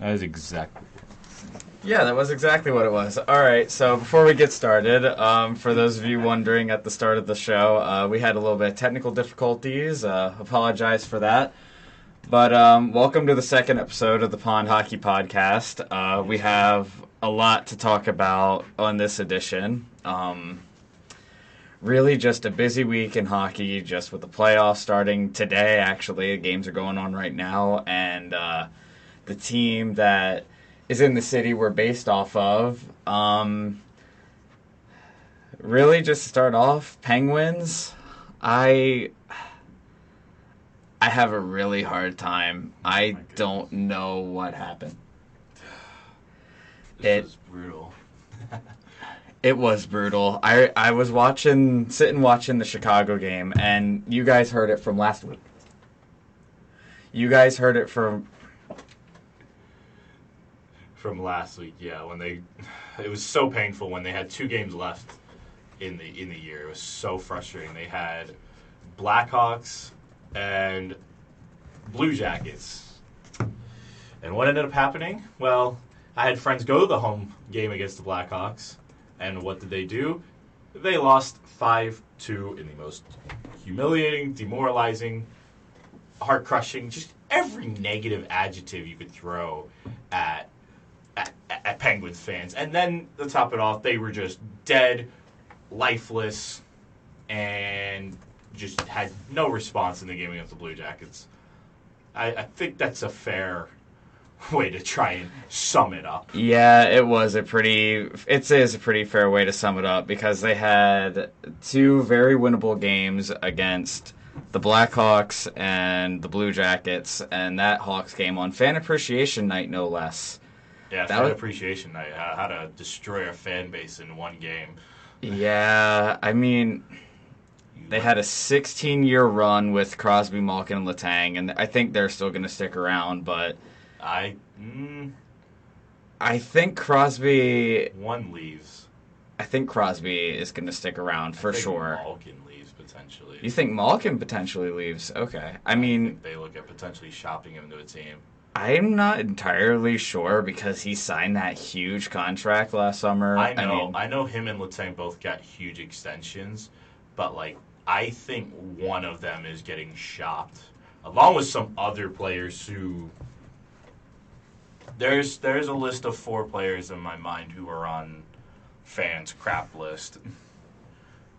That is exactly. Yeah, that was exactly what it was. All right, so before we get started, for those of you wondering at the start of the show, we had a little bit of technical difficulties. Apologize for that. But welcome to the second episode of the Pond Hockey Podcast. We have a lot to talk about on this edition. Really just a busy week in hockey, just with the playoffs starting today, actually. Games are going on right now, and the team that is in the city we're based off of. Really, just to start off, Penguins. I have a really hard time. I don't know what happened. This was brutal. It was brutal. I was sitting watching the Chicago game, and you guys heard it from last week. You guys heard it from last week, yeah. It was so painful when they had 2 games left in the year. It was so frustrating. They had Blackhawks and Blue Jackets. And what ended up happening? Well, I had friends go to the home game against the Blackhawks, and what did they do? They lost 5-2 in the most humiliating, demoralizing, heart-crushing, just every negative adjective you could throw at Penguins fans. And then, to top it off, they were just dead, lifeless, and just had no response in the game against the Blue Jackets. I think that's a fair way to try and sum it up. Yeah, it is a pretty fair way to sum it up, because they had 2 very winnable games against the Blackhawks and the Blue Jackets, and that Hawks game on Fan Appreciation Night, no less. Yeah, Fan Appreciation Night. How to destroy a fan base in one game. Yeah, I mean, they had a 16-year run with Crosby, Malkin, and Letang, and I think they're still going to stick around, but I think Crosby... One leaves. I think Crosby is going to stick around for sure. Malkin leaves, potentially. You think Malkin potentially leaves? Okay. I think they look at potentially shopping him to a team. I'm not entirely sure, because he signed that huge contract last summer. I know him and Letang both got huge extensions, but I think one of them is getting shopped, along with some other players who... There's a list of 4 players in my mind who are on fans' crap list.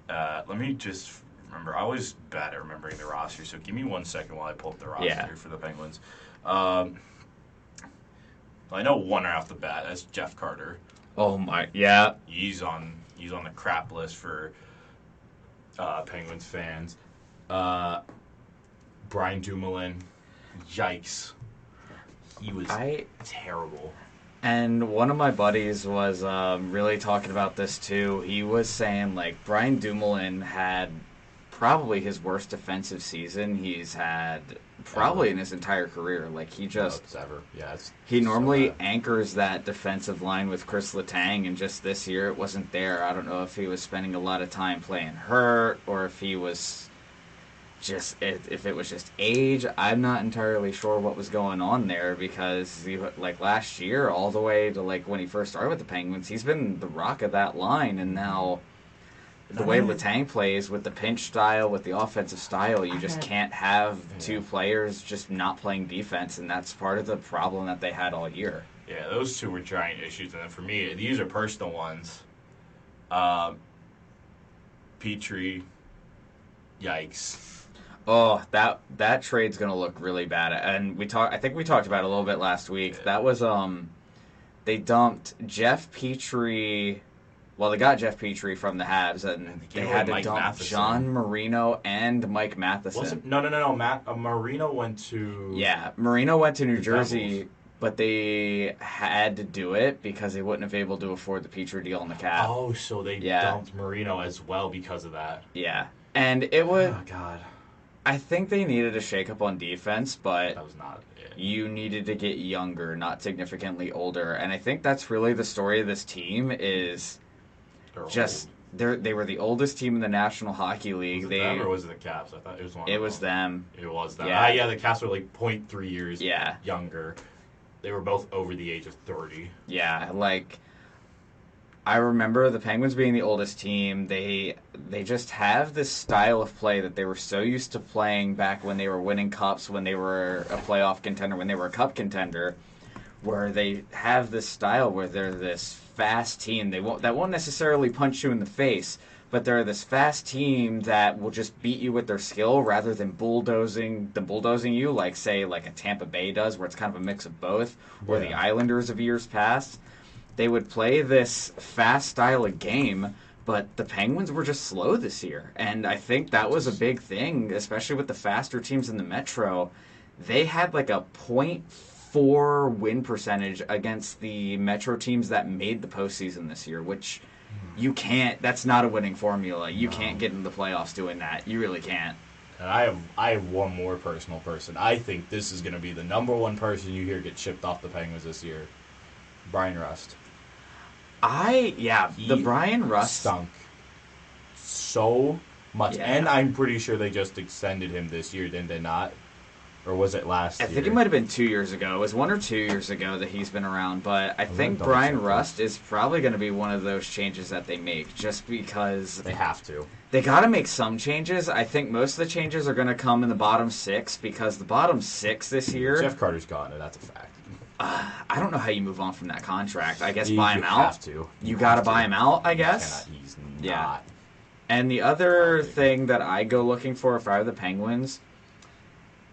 Let me just remember. I was bad at remembering the roster, so give me 1 second while I pull up the roster for the Penguins. I know one right off the bat. That's Jeff Carter. Oh my, yeah. He's on the crap list for Penguins fans. Brian Dumoulin, yikes. He was terrible. And one of my buddies was really talking about this too. He was saying, Brian Dumoulin had probably his worst defensive season he's had probably in his entire career. He just... ever. Yeah, he normally anchors that defensive line with Chris Letang, and just this year it wasn't there. I don't know if he was spending a lot of time playing hurt, or if he was... if it was just age. I'm not entirely sure what was going on there, because last year all the way to when he first started with the Penguins, he's been the rock of that line, and now the way Letang plays with the pinch style, with the offensive style, you just can't have 2 players just not playing defense, and that's part of the problem that they had all year. Yeah, those 2 were giant issues, and then for me, these are personal ones. Petrie, yikes. Oh, that trade's gonna look really bad, and I think we talked about it a little bit last week. Yeah. That was they dumped Jeff Petrie. Well, they got Jeff Petrie from the Habs, and they had to dump Matheson. John Marino and Mike Matheson. No. Marino went to... Yeah, Marino went to New Jersey, but they had to do it because they wouldn't have been able to afford the Petrie deal on the cap. Oh, so they dumped Marino as well because of that. Yeah, and it would... Oh, God. I think they needed a shakeup on defense, but that was not it. You needed to get younger, not significantly older, and I think that's really the story of this team is... They were the oldest team in the National Hockey League. Was it them or was it the Caps? I thought it was one. It was them. It was them. Yeah, the Caps were 0.3 years younger. They were both over the age of 30. Yeah, like I remember the Penguins being the oldest team. They just have this style of play that they were so used to playing back when they were winning cups, when they were a playoff contender, when they were a cup contender, where they have this style where they're this fast team. That won't necessarily punch you in the face, but they're this fast team that will just beat you with their skill rather than bulldozing you, like say like a Tampa Bay does, where it's kind of a mix of both, or the Islanders of years past. They would play this fast style of game, but the Penguins were just slow this year. And I think that was a big thing, especially with the faster teams in the Metro. They had like a .4 win percentage against the Metro teams that made the postseason this year, which you can't. That's not a winning formula. You can't get into the playoffs doing that. You really can't. And I have one more personal person. I think this is going to be the number one person you hear get shipped off the Penguins this year. Brian Rust. The Brian Rust stunk so much. Yeah. And I'm pretty sure they just extended him this year, didn't they not? Or was it last year? I think it might have been 2 years ago. It was 1 or 2 years ago that he's been around. But I think Brian Rust is probably going to be one of those changes that they make just because... They have to. They got to make some changes. I think most of the changes are going to come in the bottom six because the bottom six this year... Jeff Carter's gone, and that's a fact. I don't know how you move on from that contract. I guess buy him out. You have to. You got to buy him out, I guess. He's not. Yeah. And the other thing that I go looking for if I were the Penguins,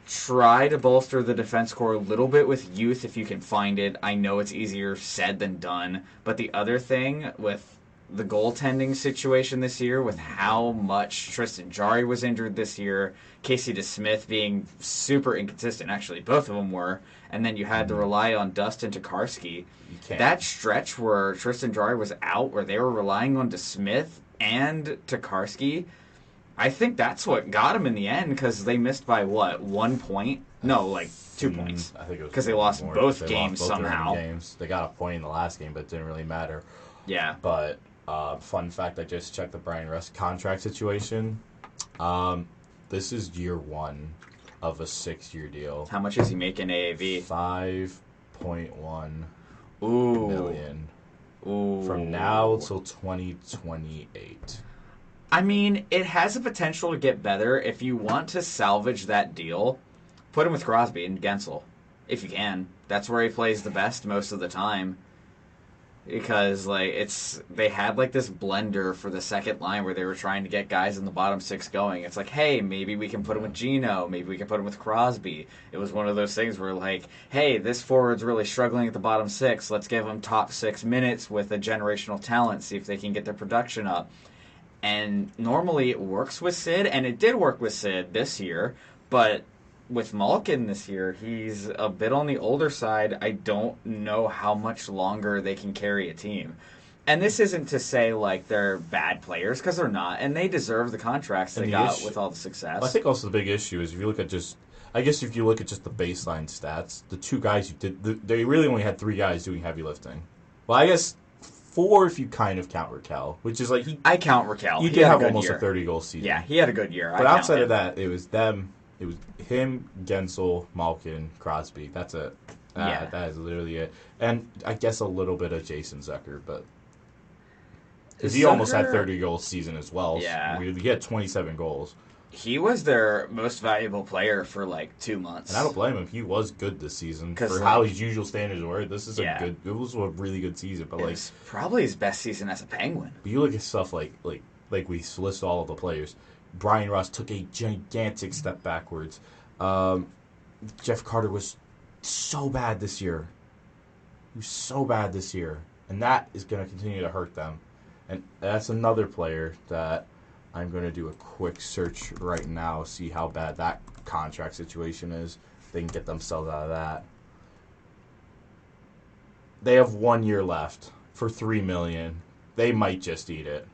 try to bolster the defense core a little bit with youth if you can find it. I know it's easier said than done. But the other thing with the goaltending situation this year, with how much Tristan Jarry was injured this year, Casey DeSmith being super inconsistent, actually both of them were, and then you had to rely on Dustin Tokarski. That stretch where Tristan Jarry was out, where they were relying on DeSmith and Tokarski, I think that's what got them in the end, because they missed by, 1 point? No, like 2 points. I think it was because they lost both games somehow. They got a point in the last game, but it didn't really matter. Yeah. But fun fact, I just checked the Brian Rust contract situation. This is year 1 of a 6-year deal. How much is he making AAV? 5.1 million. Ooh. From now till 2028. I mean, it has the potential to get better. If you want to salvage that deal, put him with Crosby and Gensel, if you can. That's where he plays the best most of the time. Because they had this blender for the second line where they were trying to get guys in the bottom six going. It's like, hey, maybe we can put him with Gino, maybe we can put him with Crosby. It was one of those things where hey, this forward's really struggling at the bottom six. Let's give him top 6 minutes with a generational talent, see if they can get their production up. And normally it works with Sid, and it did work with Sid this year, but with Malkin this year, he's a bit on the older side. I don't know how much longer they can carry a team. And this isn't to say they're bad players, because they're not, and they deserve the contracts they got with all the success. Well, I think also the big issue is if you look at just the baseline stats, the 2 guys who did, they really only had 3 guys doing heavy lifting. Well, I guess 4 if you kind of count Raquel, which is I count Raquel. He did have almost a 30-goal season. Yeah, he had a good year. But outside of that, it was them. It was him, Gensel, Malkin, Crosby. That's it. That is literally it. And I guess a little bit of Jason Zucker, but because he almost had 30-goal season as well. Yeah. So he had 27 goals. He was their most valuable player for 2 months. And I don't blame him. He was good this season for how his usual standards were. This is it was a really good season. But it's probably his best season as a Penguin. But you look at stuff like we list all of the players. Brian Rust took a gigantic step backwards. Jeff Carter was so bad this year. He was so bad this year. And that is going to continue to hurt them. And that's another player that I'm going to do a quick search right now, see how bad that contract situation is. They can get themselves out of that. They have 1 year left for $3 million. They might just eat it.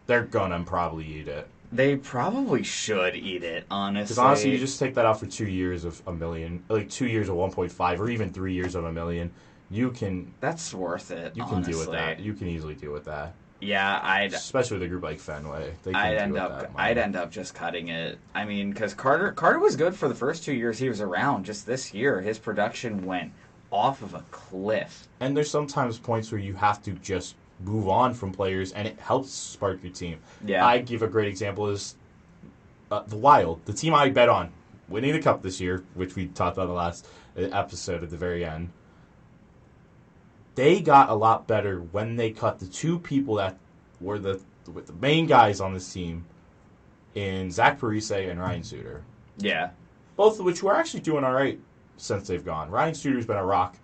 They're going to probably eat it. They probably should eat it, honestly. Because honestly, you just take that out for 2 years of $1 million, 2 years of 1.5, or even 3 years of $1 million. You can. That's worth it. You can deal with that. You can easily deal with that. Yeah, especially with a group like Fenway. I'd end up just cutting it. I mean, because Carter was good for the first 2 years he was around. Just this year, his production went off of a cliff. And there's sometimes points where you have to just move on from players, and it helps spark your team. Yeah. I give a great example is the Wild, the team I bet on winning the Cup this year, which we talked about in the last episode at the very end. They got a lot better when they cut the two people that were the main guys on this team in Zach Parise and Ryan Suter. Yeah. Both of which were actually doing all right since they've gone. Ryan Suter's been a rock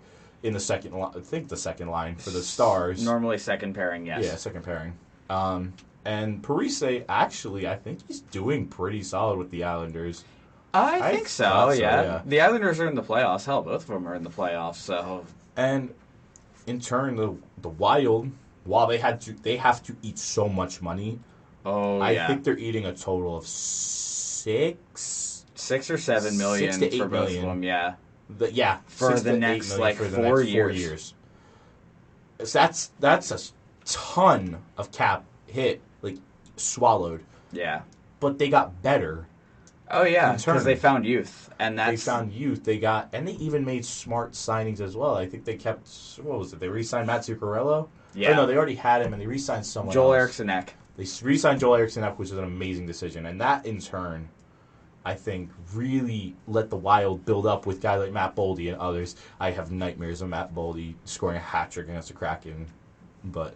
in the second line, I think the second line for the Stars. Normally second pairing, yes. Yeah, second pairing. And Parise, actually, I think he's doing pretty solid with the Islanders. I think so, yeah. The Islanders are in the playoffs. Hell, both of them are in the playoffs, so... And in turn, the Wild, while they have to eat so much money, I think they're eating a total of $6 or $7 million $6 to $8 for both million. of them, yeah. For the next 4 years. So that's a ton of cap hit, swallowed. Yeah. But they got better. Oh yeah, because they found youth, and they even made smart signings as well. I think they kept, what was it? They re-signed Matt Zuccarello. Yeah. Or no, they already had him, and they re-signed someone Joel else. Eriksson Ek. They re-signed Joel Eriksson Ek, which was an amazing decision, and that in turn, I think, really let the Wild build up with guys like Matt Boldy and others. I have nightmares of Matt Boldy scoring a hat trick against the Kraken, but.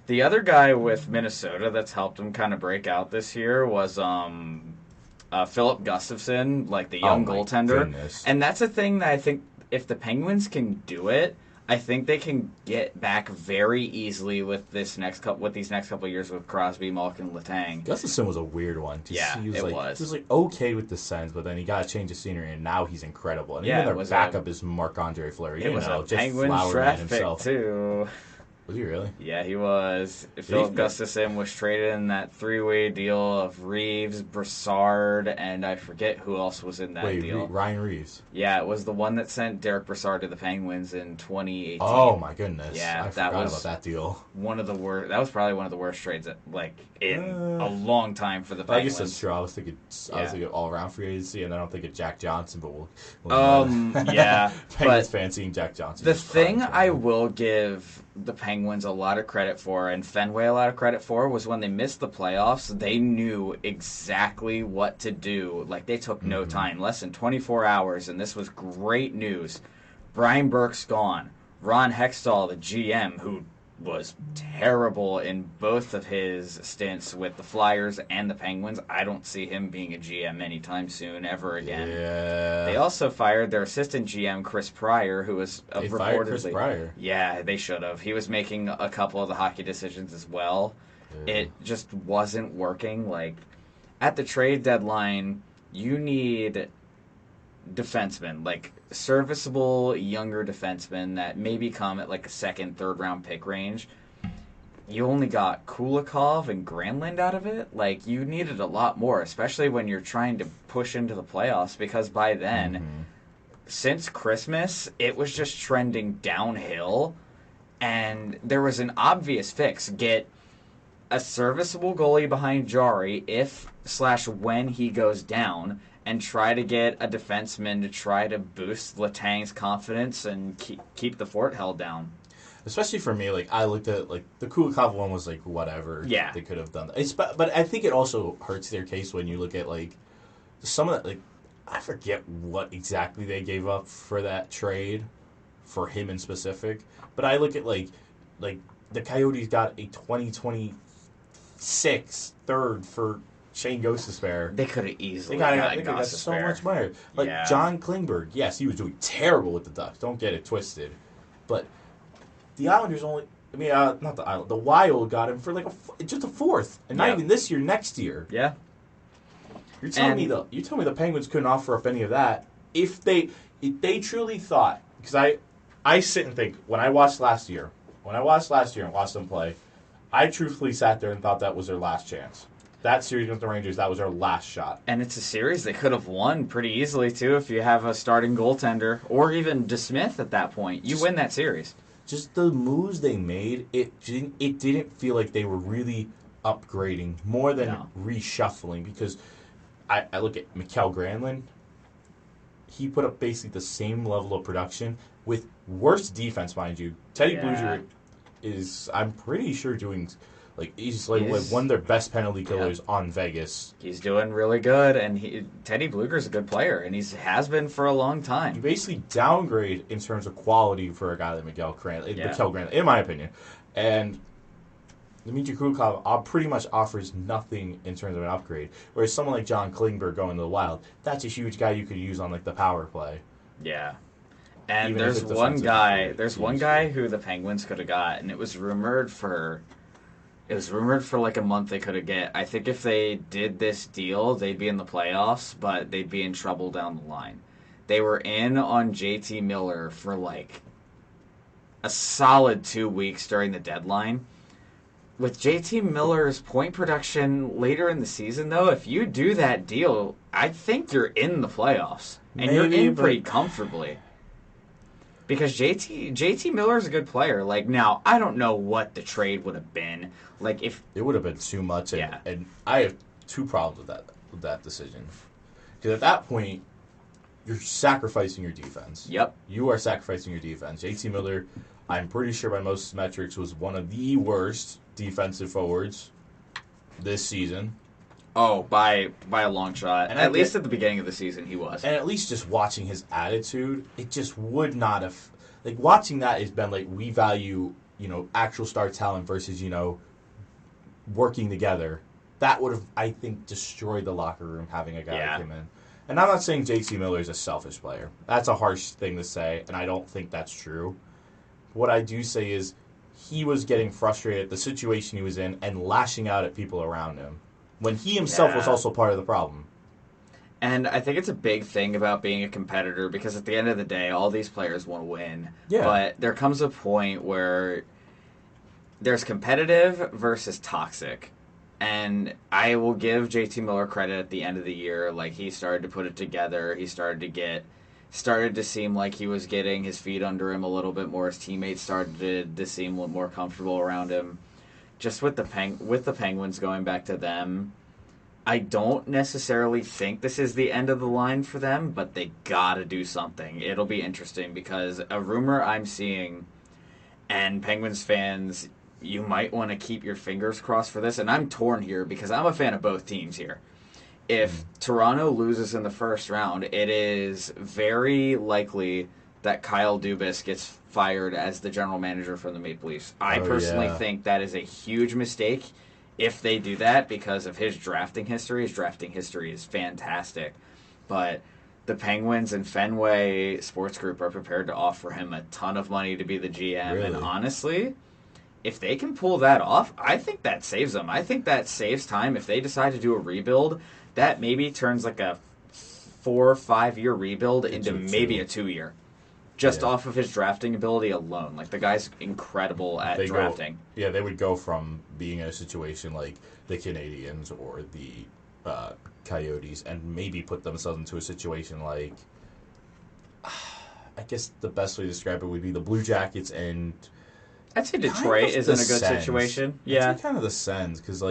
The other guy with Minnesota that's helped him kind of break out this year was Philip Gustafsson, the young goaltender. Goodness. And that's a thing that I think if the Penguins can do it, I think they can get back very easily with these next couple of years with Crosby, Malkin, Letang. Gustafsson was a weird one. He was okay with the Sens, but then he got to change the scenery, and now he's incredible. And even their backup is Marc-Andre Fleury. It was a Penguins draft pick, too. Was he really? Yeah, he was. Philip Gustafsson was traded in that three-way deal of Reeves, Brassard, and I forget who else was in that deal. Ryan Reeves. Yeah, it was the one that sent Derek Brassard to the Penguins in 2018. Oh my goodness! Yeah, I forgot about that deal. One of the worst. That was probably one of the worst trades in a long time for the Penguins. I guess that's true. I was thinking all around free agency, and then I'm thinking Jack Johnson, but we'll yeah. Penguins fancying Jack Johnson. The thing I will give the Penguins a lot of credit for, and Fenway a lot of credit for, was when they missed the playoffs, they knew exactly what to do. They took no time, less than 24 hours, and this was great news. Brian Burke's gone. Ron Hextall, the GM, who was terrible in both of his stints with the Flyers and the Penguins. I don't see him being a GM anytime soon, ever again. Yeah. They also fired their assistant GM, Chris Pryor, who was reportedly... fired Chris Pryor? Yeah, they should have. He was making a couple of the hockey decisions as well. Yeah. It just wasn't working. At the trade deadline, you need defensemen, serviceable younger defensemen that maybe come at a second, third round pick range. You only got Kulikov and Granlund out of it. You needed a lot more, especially when you're trying to push into the playoffs, because by then, since Christmas, it was just trending downhill, and there was an obvious fix. Get a serviceable goalie behind Jari when he goes down, and try to get a defenseman to try to boost Letang's confidence and keep the fort held down. Especially for me, I looked at the Kulikov one was whatever. Yeah, they could have done that. But I think it also hurts their case when you look at some of that. I forget what exactly they gave up for that trade, for him in specific. But I look at the Coyotes got a 2026 third for Shane Gostisbehere. They could have easily got so much money. John Klingberg, yes, he was doing terrible with the Ducks. Don't get it twisted. But the Islanders the Wild got him for just a fourth. And not even this year, next year. Yeah. You're telling me the Penguins couldn't offer up any of that if they truly thought, because I sit and think, when I watched last year and watched them play, I truthfully sat there and thought that was their last chance. That series against the Rangers, that was our last shot. And it's a series they could have won pretty easily, too, if you have a starting goaltender, or even DeSmith at that point. You win that series. Just the moves they made, it didn't feel like they were really upgrading more than reshuffling, because I look at Mikael Granlund. he put up basically the same level of production with worse defense, mind you. Teddy Bluger is, I'm pretty sure, doing... He's one of their best penalty killers on Vegas. He's doing really good, and Teddy Bluger's a good player, and he has been for a long time. You basically downgrade in terms of quality for a guy like Mikael Granlund, in my opinion. And Dmitry Kulikov pretty much offers nothing in terms of an upgrade. Whereas someone like John Klingberg going to the Wild, that's a huge guy you could use on the power play. Yeah. And there's one guy who the Penguins could have got, and it was rumored for like a month they could have get. I think if they did this deal, they'd be in the playoffs, but they'd be in trouble down the line. They were in on JT Miller for like a solid 2 weeks during the deadline. With JT Miller's point production later in the season, though, if you do that deal, I think you're in the playoffs. And you're in pretty comfortably. Because JT Miller's a good player. Now, I don't know what the trade would have been. If it would have been too much, and I have two problems with that decision. Because at that point, you're sacrificing your defense. Yep. You are sacrificing your defense. JT Miller, I'm pretty sure by most metrics, was one of the worst defensive forwards this season. Oh, by a long shot. And at least at the beginning of the season, he was. And at least just watching his attitude, it just would not have... watching that has been we value, actual star talent versus, working together. That would have, I think, destroyed the locker room, having a guy like him in. And I'm not saying JT Miller is a selfish player. That's a harsh thing to say, and I don't think that's true. What I do say is he was getting frustrated at the situation he was in and lashing out at people around him, when he himself was also part of the problem. And I think it's a big thing about being a competitor, because at the end of the day, all these players want to win. Yeah. But there comes a point where there's competitive versus toxic. And I will give JT Miller credit at the end of the year. He started to put it together. He started to seem like he was getting his feet under him a little bit more. His teammates started to seem a little more comfortable around him. Just with the Penguins, going back to them, I don't necessarily think this is the end of the line for them, but they gotta do something. It'll be interesting, because a rumor I'm seeing, and Penguins fans, you might want to keep your fingers crossed for this, and I'm torn here because I'm a fan of both teams here. If Toronto loses in the first round, it is very likely that Kyle Dubas gets fired as the general manager for the Maple Leafs. I personally think that is a huge mistake if they do that, because of his drafting history. His drafting history is fantastic. But the Penguins and Fenway Sports Group are prepared to offer him a ton of money to be the GM. Really? And honestly, if they can pull that off, I think that saves them. I think that saves time. If they decide to do a rebuild, that maybe turns a 4 or 5 year rebuild into maybe a 2 year. Just off of his drafting ability alone. The guy's incredible at drafting. They would go from being in a situation like the Canadiens or the Coyotes and maybe put themselves into a situation like... I guess the best way to describe it would be the Blue Jackets and... I'd say Detroit is in a good situation. Yeah. It's kind of the Sens, because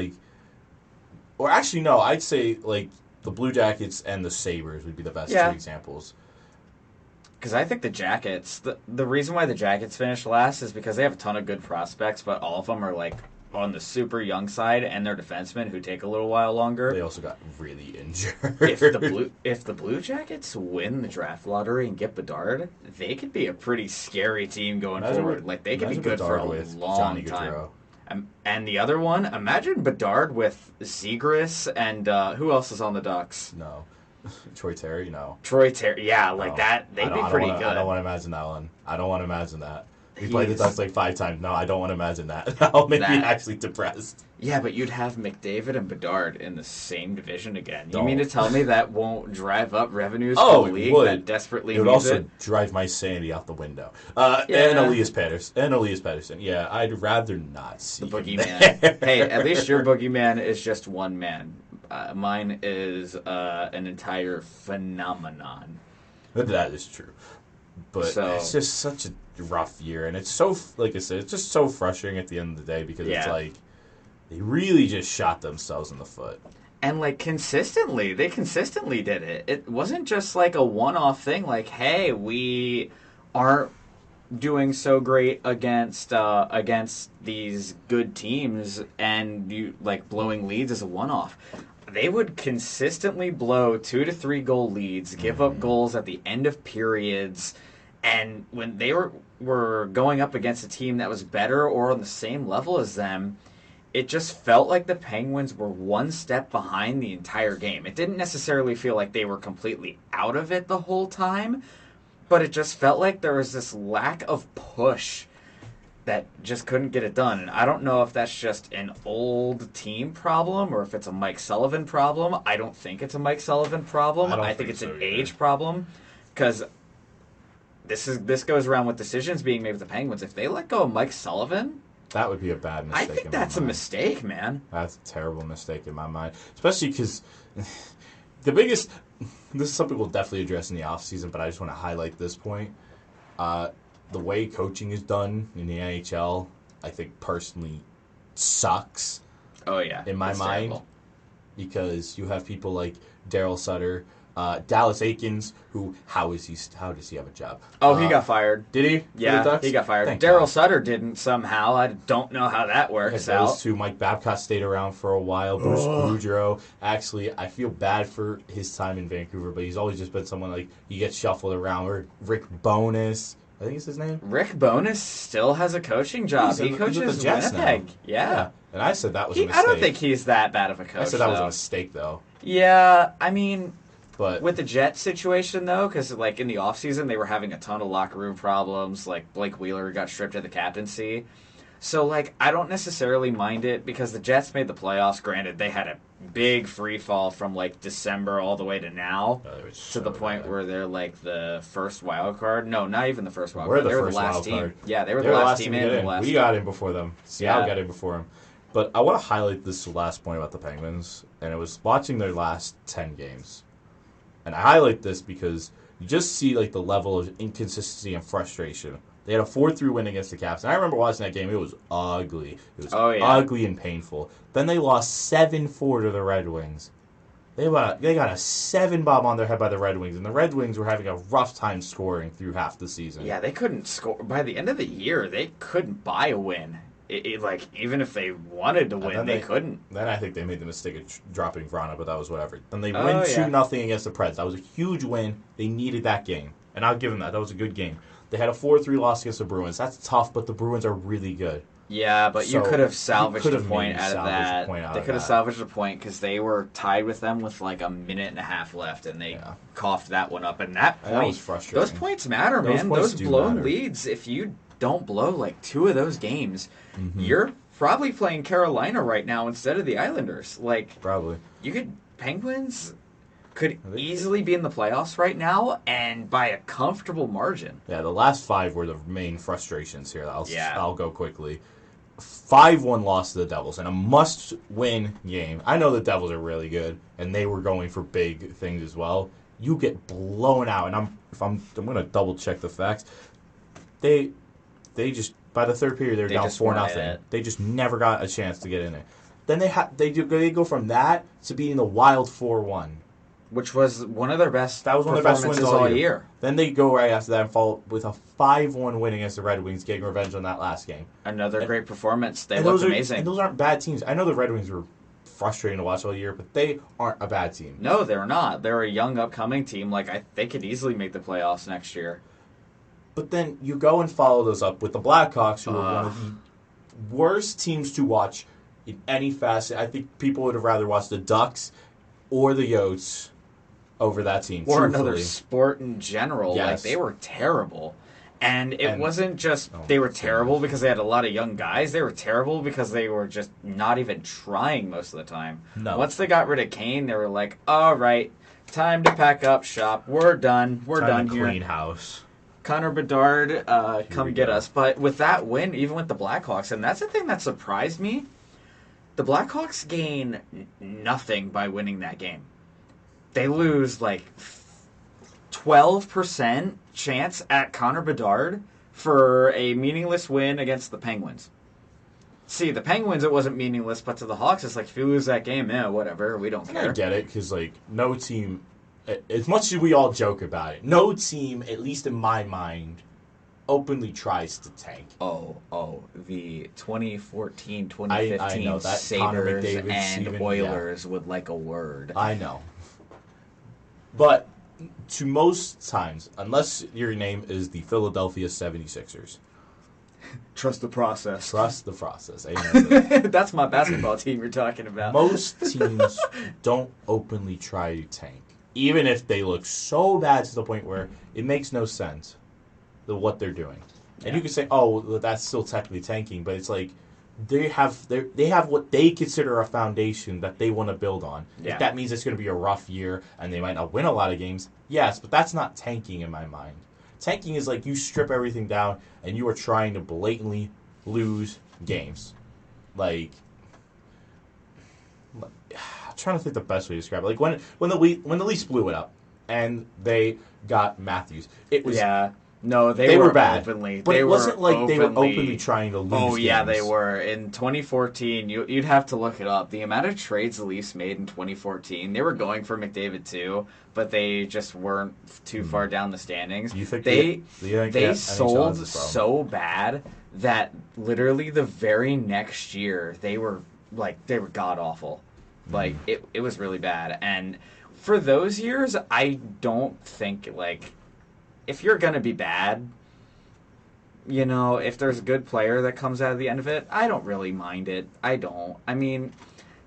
or actually, no, I'd say the Blue Jackets and the Sabres would be the best two examples. Because I think the Jackets, the reason why the Jackets finished last is because they have a ton of good prospects, but all of them are on the super young side, and they're defensemen who take a little while longer. They also got really injured. If the Blue Jackets win the draft lottery and get Bedard, they could be a pretty scary team going forward. They could be good for a long time. And the other one, imagine Bedard with Zegras and who else is on the Ducks? No. Troy Terry, no. Troy Terry, that. They'd be pretty good. I don't want to imagine that one. I don't want to imagine that. He played the Ducks 5 times. No, I don't want to imagine that. That'll make me actually depressed. Yeah, but you'd have McDavid and Bedard in the same division again. You mean to tell me that won't drive up revenues for the league that desperetely needs it? It would also drive my sanity out the window. And Elias Pettersson. Yeah, I'd rather not see the boogeyman. Hey, at least your boogeyman is just one man. Mine is an entire phenomenon. That is true. But it's just such a rough year. And it's so, like I said, it's just so frustrating at the end of the day, because it's they really just shot themselves in the foot. And, like, they consistently did it. It wasn't just, like, a one-off thing, like, hey, we aren't doing so great against these good teams, and you, like, blowing leads is a one-off. They would consistently blow 2 to 3 goal leads, give up goals at the end of periods, and when they were going up against a team that was better or on the same level as them, it just felt like the Penguins were one step behind the entire game. It didn't necessarily feel like they were completely out of it the whole time, but it just felt like there was this lack of push that just couldn't get it done. And I don't know if that's just an old team problem or if it's a Mike Sullivan problem. I don't think it's a Mike Sullivan problem. I think it's an age problem, because this goes around with decisions being made with the Penguins. If they let go of Mike Sullivan, that would be a bad mistake. I think that's a mistake, man. That's a terrible mistake in my mind. Especially because the biggest... This is something we'll definitely address in the offseason, but I just want to highlight this point. The way coaching is done in the NHL, I think personally sucks. Oh, yeah. In my mind. Terrible. Because you have people like Daryl Sutter, Dallas Aikens, who, how does he have a job? Oh, he got fired. Did he? Yeah, he got fired. Daryl Sutter didn't somehow. I don't know how that works out. Those two, Mike Babcock stayed around for a while. Bruce Boudreau. Actually, I feel bad for his time in Vancouver, but he's always just been someone like, he gets shuffled around. Or Rick Bowness. I think it's his name. Rick Bowness still has a coaching job. He coaches Winnipeg. Yeah. And I said that was a mistake. I don't think he's that bad of a coach. I said that was a mistake, though. Yeah, I mean... But with the Jets situation, though, because, like, in the offseason, they were having a ton of locker room problems. Like, Blake Wheeler got stripped of the captaincy. So, like, I don't necessarily mind it because the Jets made the playoffs. Granted, they had a big free fall from, like, December all the way to now. To the point where they're, like, the first wild card. No, not even the first wild card. They were the last team. Yeah, they were the last team in. We got in before them. Seattle got in before them. But I want to highlight this last point about the Penguins, and it was watching their last 10 games. And I highlight this because you just see like the level of inconsistency and frustration. They had a 4-3 win against the Caps. And I remember watching that game. It was ugly. It was ugly and painful. Then they lost 7-4 to the Red Wings. They got a 7-bomb on their head by the Red Wings. And the Red Wings were having a rough time scoring through half the season. Yeah, they couldn't score. By the end of the year, they couldn't buy a win. Like, even if they wanted to win, they couldn't. Then I think they made the mistake of dropping Vrana, but that was whatever. Then they win 2-0 against the Preds. That was a huge win. They needed that game. And I'll give them that. That was a good game. They had a 4-3 loss against the Bruins. That's tough, but the Bruins are really good. Yeah, but you could have salvaged a point out of that. They could have salvaged a point because they were tied with them with like a minute and a half left, and they coughed that one up. And that was frustrating. Those points matter, man. Those blown leads, if you don't blow like 2 of those games, you're probably playing Carolina right now instead of the Islanders. Like, probably. Penguins could easily be in the playoffs right now and by a comfortable margin. Yeah, the last 5 were the main frustrations here. I'll go quickly. 5-1 loss to the Devils and a must-win game. I know the Devils are really good, and they were going for big things as well. You get blown out, and I'm going to double-check the facts. They just, by the third period, they're down 4-0. They just never got a chance to get in there. Then they go from that to being the Wild 4-1. Which was one of their best That was one of their best wins all year. Then they go right after that and follow with a 5-1 win against the Red Wings, getting revenge on that last game. Another great performance. They looked amazing. And those aren't bad teams. I know the Red Wings were frustrating to watch all year, but they aren't a bad team. No, they're not. They're a young, upcoming team. They could easily make the playoffs next year. But then you go and follow those up with the Blackhawks, who are one of the worst teams to watch in any facet. I think people would have rather watched the Ducks or the Yotes over that team. Or another sport in general. Yes. They were terrible. And it wasn't just they were terrible because they had a lot of young guys. They were terrible because they were just not even trying most of the time. No. Once they got rid of Kane, they were like, all right, time to pack up shop. We're done. We're done here. Clean house. Connor Bedard, come get us. But with that win, even with the Blackhawks, and that's the thing that surprised me, the Blackhawks gain nothing by winning that game. They lose 12% chance at Connor Bedard for a meaningless win against the Penguins. See, the Penguins, it wasn't meaningless, but to the Hawks, it's like, if you lose that game, whatever, we don't care. I get it, because, like, no team, as much as we all joke about it, no team, at least in my mind, openly tries to tank. The 2014, I 2015 know, that Sabres and Oilers yeah. would like a word. I know. But to most times, unless your name is the Philadelphia 76ers, Trust the process. trust the process. Amen. That's my basketball team you're talking about. Most teams don't openly try to tank, even if they look so bad to the point where it makes no sense what they're doing. And Yeah. you can say, "Oh, well, that's still technically tanking," but it's like they have what they consider a foundation that they want to build on. Yeah. If that means it's going to be a rough year and they might not win a lot of games, yes, but that's not tanking in my mind. Tanking is like you strip everything down and you are trying to blatantly lose games. Like, I'm trying to think the best way to describe it. Like when the Leafs blew it up and they got Matthews, it was No, they were were bad, openly. but it wasn't like they were openly trying to lose. Oh yeah, games. they were. In 2014, you'd have to look it up. The amount of trades the Leafs made in 2014, they were going for McDavid too, but they just weren't too far down the standings. You think they sold so bad that literally the very next year they were god awful. Like it was really bad. And for those years, I don't think if you're going to be bad, if there's a good player that comes out of the end of it, I don't really mind it. I don't. I mean,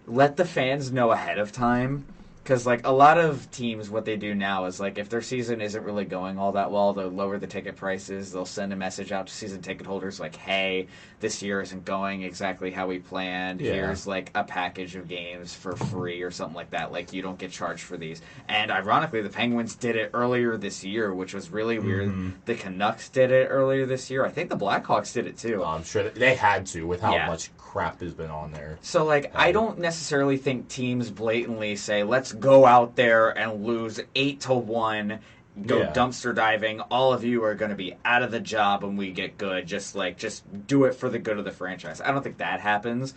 let the fans know ahead of time. Because, a lot of teams, what they do now is, if their season isn't really going all that well, they'll lower the ticket prices. They'll send a message out to season ticket holders hey, this year isn't going exactly how we planned. Yeah. Here's, a package of games for free or something like that. You don't get charged for these. And, ironically, the Penguins did it earlier this year, which was really weird. The Canucks did it earlier this year. I think the Blackhawks did it, too. I'm sure they had to with how much crap has been on there. So, I don't necessarily think teams blatantly say, let's go out there and lose 8-1, go dumpster diving. All of you are going to be out of the job when we get good. Just do it for the good of the franchise. I don't think that happens.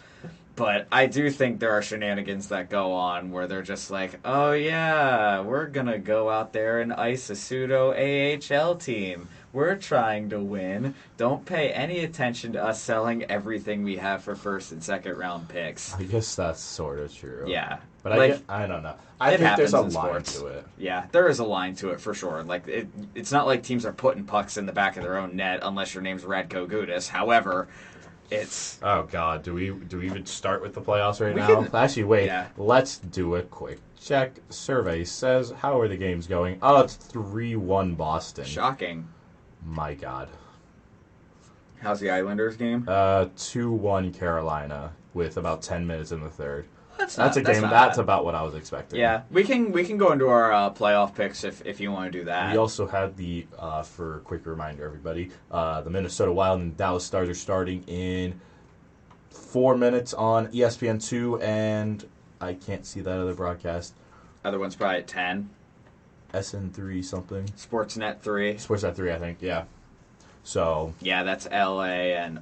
But I do think there are shenanigans that go on where they're just oh yeah, we're going to go out there and ice a pseudo AHL team. We're trying to win. Don't pay any attention to us selling everything we have for first and second round picks. I guess that's sort of true. Yeah. But I don't know. I think there's a line to it. Yeah, there is a line to it for sure. It's not like teams are putting pucks in the back of their own net unless your name's Radko Gudas. However, it's... Oh, God. Do we even start with the playoffs right now? Actually, wait. Yeah. Let's do a quick check. Survey says, how are the games going? Oh, it's 3-1 Boston. Shocking. My God. How's the Islanders game? 2-1 Carolina with about 10 minutes in the third. That's about what I was expecting. Yeah, we can go into our playoff picks if you want to do that. We also had for a quick reminder, everybody, the Minnesota Wild and Dallas Stars are starting in 4 minutes on ESPN2, and I can't see that other broadcast. Other one's probably at 10. SN3 something. Sportsnet 3. Sportsnet 3, I think, yeah. So... Yeah, that's LA and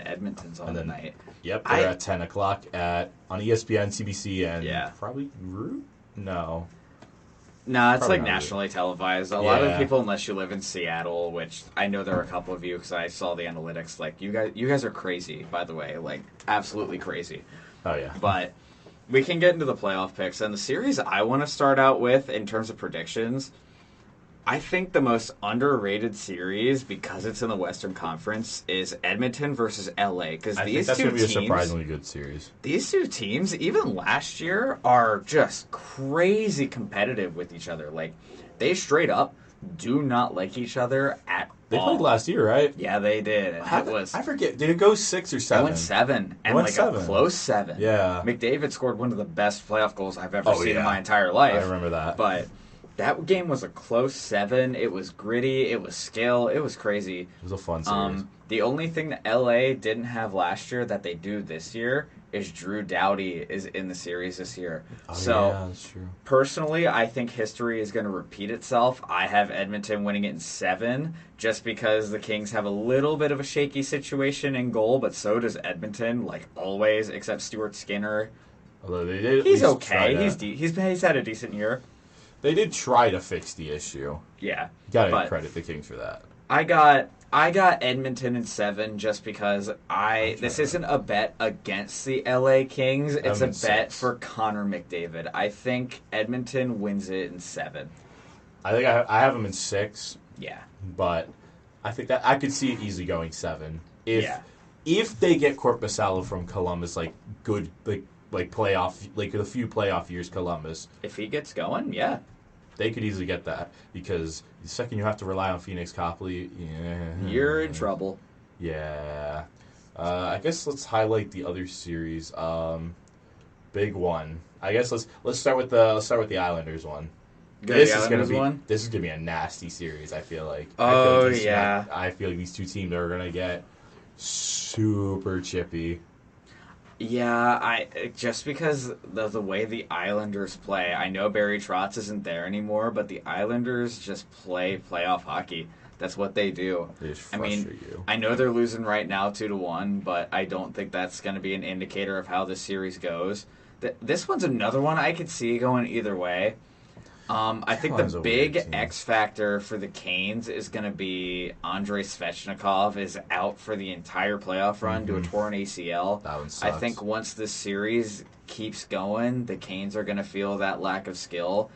Edmonton's on the night. Yep, they're at 10 o'clock on ESPN, CBC, and probably Root? No. No, it's nationally televised. A lot of people, unless you live in Seattle, which I know there are a couple of you because I saw the analytics. You guys are crazy, by the way. Absolutely crazy. Oh, yeah. But we can get into the playoff picks. And the series I want to start out with in terms of predictions, I think the most underrated series, because it's in the Western Conference, is Edmonton versus LA. Because these that's two going to be teams, a surprisingly good series. These two teams, even last year, are just crazy competitive with each other. They straight up do not like each other at all. They played last year, right? Yeah, they did. And I forget. Did it go 6 or 7? It went 7. And a close 7. Yeah. McDavid scored one of the best playoff goals I've ever seen in my entire life. I remember that. But that game was a close 7. It was gritty. It was skill. It was crazy. It was a fun series. The only thing that LA didn't have last year that they do this year is Drew Doughty is in the series this year. Oh, So yeah, that's true. personally, I think history is going to repeat itself. I have Edmonton winning it in 7 just because the Kings have a little bit of a shaky situation in goal, but so does Edmonton, like always, except Stuart Skinner. Although they did at He's least okay. try to- He's had a decent year. They did try to fix the issue. Yeah. Gotta but credit the Kings for that. I got Edmonton in 7 just because this isn't a bet against the LA Kings. It's a bet 6. for Connor McDavid. I think Edmonton wins it in 7. I think I have them in 6, Yeah. but I think that I could see it easily going 7 if they get Korpisalo from Columbus, like good like playoff, like a few playoff years Columbus. If he gets going, yeah. They could easily get that because the second you have to rely on Phoenix Copley, You're in trouble. Yeah. I guess let's highlight the other series. Big one. I guess let's start with the Islanders one. This is gonna be a nasty series. I feel like. I feel like these two teams are gonna get super chippy. Yeah, just because of the way the Islanders play. I know Barry Trotz isn't there anymore, but the Islanders just play playoff hockey. That's what they do. They just frustrate you. I know they're losing right now 2-1, but I don't think that's going to be an indicator of how this series goes. This one's another one I could see going either way. I think the big X factor for the Canes is going to be Andrei Svechnikov is out for the entire playoff run due to a torn ACL. That one sucks. I think once this series keeps going, the Canes are going to feel that lack of skill.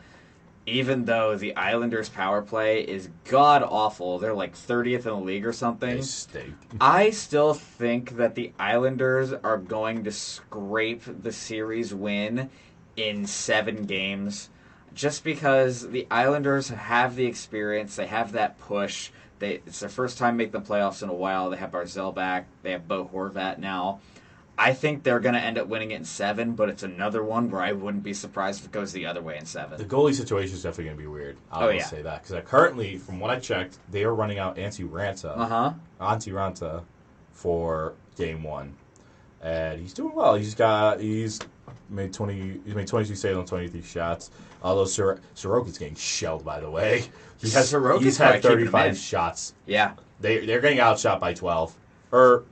Even though the Islanders' power play is god-awful. They're like 30th in the league or something. They stink. I still think that the Islanders are going to scrape the series win in 7 games. Just because the Islanders have the experience, they have that push. It's their first time making the playoffs in a while. They have Barzal back. They have Bo Horvat now. I think they're going to end up winning it in 7, but it's another one where I wouldn't be surprised if it goes the other way in 7. The goalie situation is definitely going to be weird. I will say that. Because currently, from what I checked, they are running out Antti Ranta for Game 1. And he's doing well. He's made 22 saves on 23 shots. Although Sorokin's getting shelled, by the way. He's had 35 shots. Yeah. They're getting outshot by 12. Or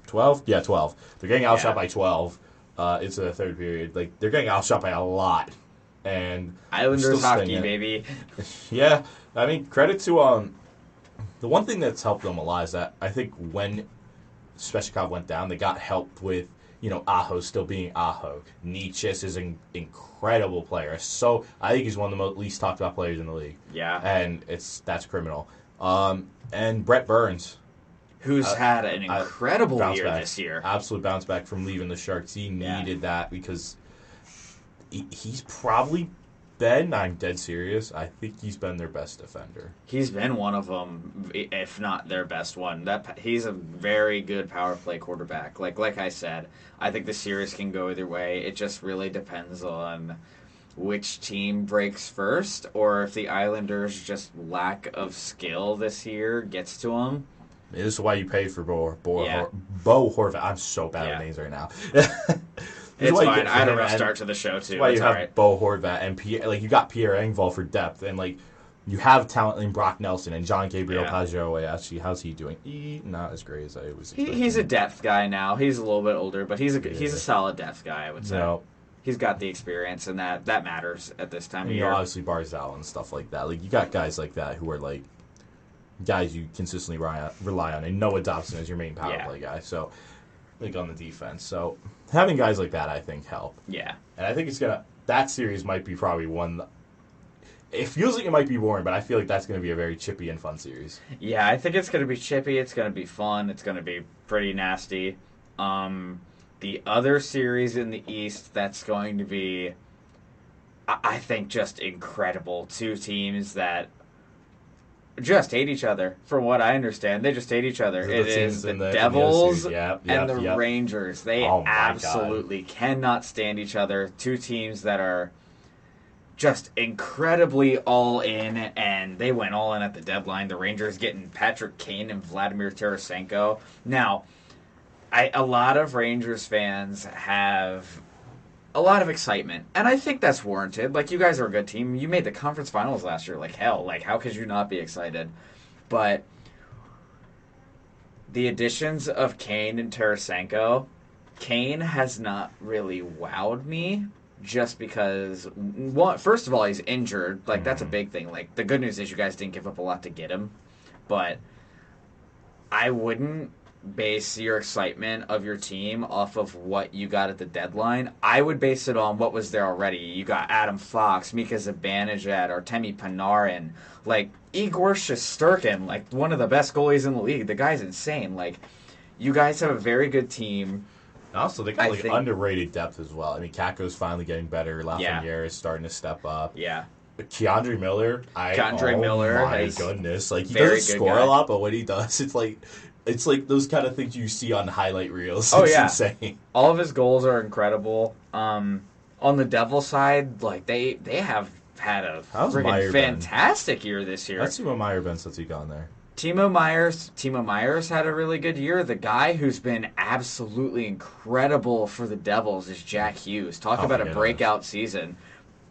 12? Yeah, 12. They're getting outshot by 12. It's the third period. Like, they're getting outshot by a lot. And Islanders hockey, baby. Yeah. I mean, credit to the one thing that's helped them a lot is that I think when Svechnikov went down, they got help with Aho still being Aho. Nietzsche's is an incredible player. So I think he's one of the least talked about players in the league. Yeah. And that's criminal. And Brett Burns, who's had an incredible year this year. Absolute bounce back from leaving the Sharks. He needed that because he's probably been, I'm dead serious, I think he's been their best defender. He's been one of them, if not their best one. He's a very good power play quarterback. Like I said, I think the series can go either way. It just really depends on which team breaks first, or if the Islanders' just lack of skill this year gets to them. This is why you pay for Bo Horvat. I'm so bad at names right now. It's fine. I had a rough start to the show, too. That's why you have Bo Horvat and you got Pierre Engvall for depth, and you have talent in Brock Nelson and John Gabriel Pageau. Actually, how's he doing? Not as great as I was expecting. He's a depth guy now. He's a little bit older, but he's a solid depth guy, I would say. No. He's got the experience, and that matters at this time of year. Obviously Barzal and stuff like that. You got guys like that who are guys you consistently rely on, and Noah Dobson is your main power play guy. So, on the defense. So, having guys like that, I think, help. Yeah. And I think that series might be probably one. It feels like it might be boring, but I feel like that's going to be a very chippy and fun series. Yeah, I think it's going to be chippy. It's going to be fun. It's going to be pretty nasty. The other series in the East that's going to be, I think, just incredible. 2 teams that just hate each other, from what I understand. They just hate each other. It is the Devils and the Rangers. They absolutely cannot stand each other. 2 teams that are just incredibly all in, and they went all in at the deadline. The Rangers getting Patrick Kane and Vladimir Tarasenko. Now, A lot of Rangers fans have a lot of excitement, and I think that's warranted. Like, you guys are a good team. You made the conference finals last year. Like, hell, like, how could you not be excited? But the additions of Kane and Tarasenko, Kane has not really wowed me just because, first of all, he's injured. Like, that's a big thing. Like, the good news is you guys didn't give up a lot to get him, but I wouldn't base your excitement of your team off of what you got at the deadline. I would base it on what was there already. You got Adam Fox, Mika Zibanejad, Artemi Panarin, like Igor Shesterkin, like one of the best goalies in the league. The guy's insane. Like, you guys have a very good team. Also, they got underrated depth as well. I mean, Kakko's finally getting better. Lafreniere is starting to step up. Yeah. Keandre Miller. Miller. My goodness. Like, he doesn't score a lot, but when he does, it's like those kind of things you see on highlight reels. Oh, it's yeah. insane. All of his goals are incredible. On the Devil side, like, they have had a freaking fantastic year this year. Let's see what Meyer been since he gone there. Timo Myers had a really good year. The guy who's been absolutely incredible for the Devils is Jack Hughes. Talk about a breakout season.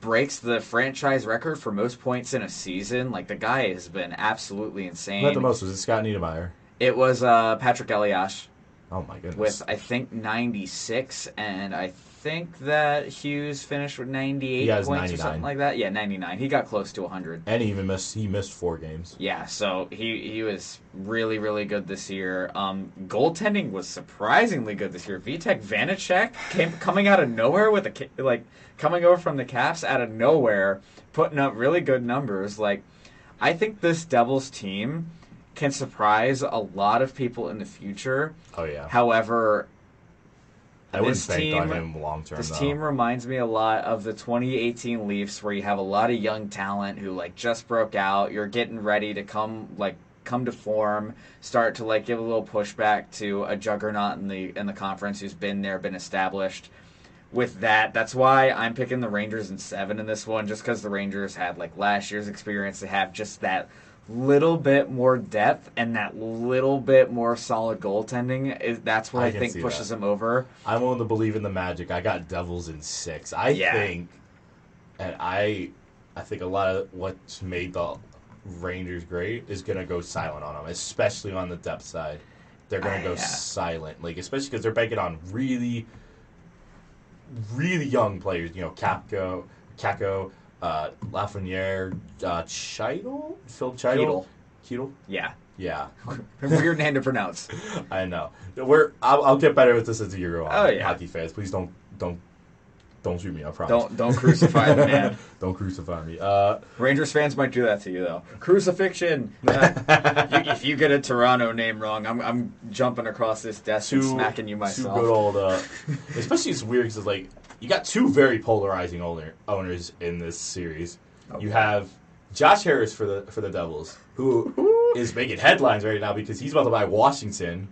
Breaks the franchise record for most points in a season. Like, the guy has been absolutely insane. Who had the most? Was it Scott Niedermayer? It was Patrick Elias. Oh, my goodness. With, I think, 96, and I think that Hughes finished with 98 points 99. or something like that. Yeah, 99. He got close to 100. And he missed 4 games. Yeah, so he was really, really good this year. Goaltending was surprisingly good this year. Vitek Vanacek coming out of nowhere coming over from the Caps out of nowhere, putting up really good numbers. Like, I think this Devils team can surprise a lot of people in the future. Oh, yeah. However, I wouldn't bank on him long term. This team reminds me a lot of the 2018 Leafs, where you have a lot of young talent who just broke out. You're getting ready to come to form, start to give a little pushback to a juggernaut in the conference who's been established. With that's why I'm picking the Rangers in 7 in this one, just because the Rangers had last year's experience. They have just that little bit more depth and that little bit more solid goaltending. That's what I think pushes them over. I'm willing to believe in the Magic. I got Devils in 6. I think a lot of what's made the Rangers great is going to go silent on them, especially on the depth side. They're going to go silent, especially because they're banking on really, really young players. Kakko, Lafreniere, Phil Cheadle? Yeah. Yeah. Weird name to pronounce. I know. I'll get better with this as the year goes on. Oh, yeah. Hockey fans, please don't shoot me, I promise. Don't crucify the man. Don't crucify me. Rangers fans might do that to you, though. Crucifixion. If you get a Toronto name wrong, I'm jumping across this desk and smacking you myself. Two good old, especially it's weird because you got 2 very polarizing owners in this series. Okay. You have Josh Harris for the Devils, who is making headlines right now because he's about to buy Washington.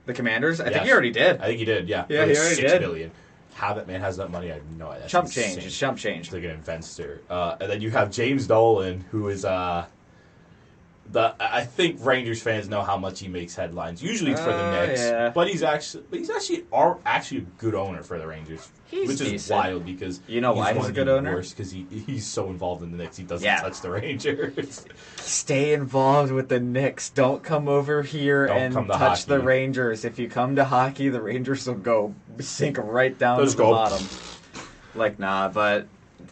The Commanders? I think he already did. I think he did, yeah. Yeah, he already did. $6 million. How that man has that money, I have no idea. Chump change. It's chump change. He's like an investor. And then you have James Dolan, who is I think Rangers fans know how much he makes headlines. Usually it's for the Knicks, but he's actually a good owner for the Rangers, which is wild because why he's a good owner? Because he's so involved in the Knicks, he doesn't touch the Rangers. Stay involved with the Knicks. Don't come over here and touch the Rangers. If you come to hockey, the Rangers will go sink right down to the bottom. But.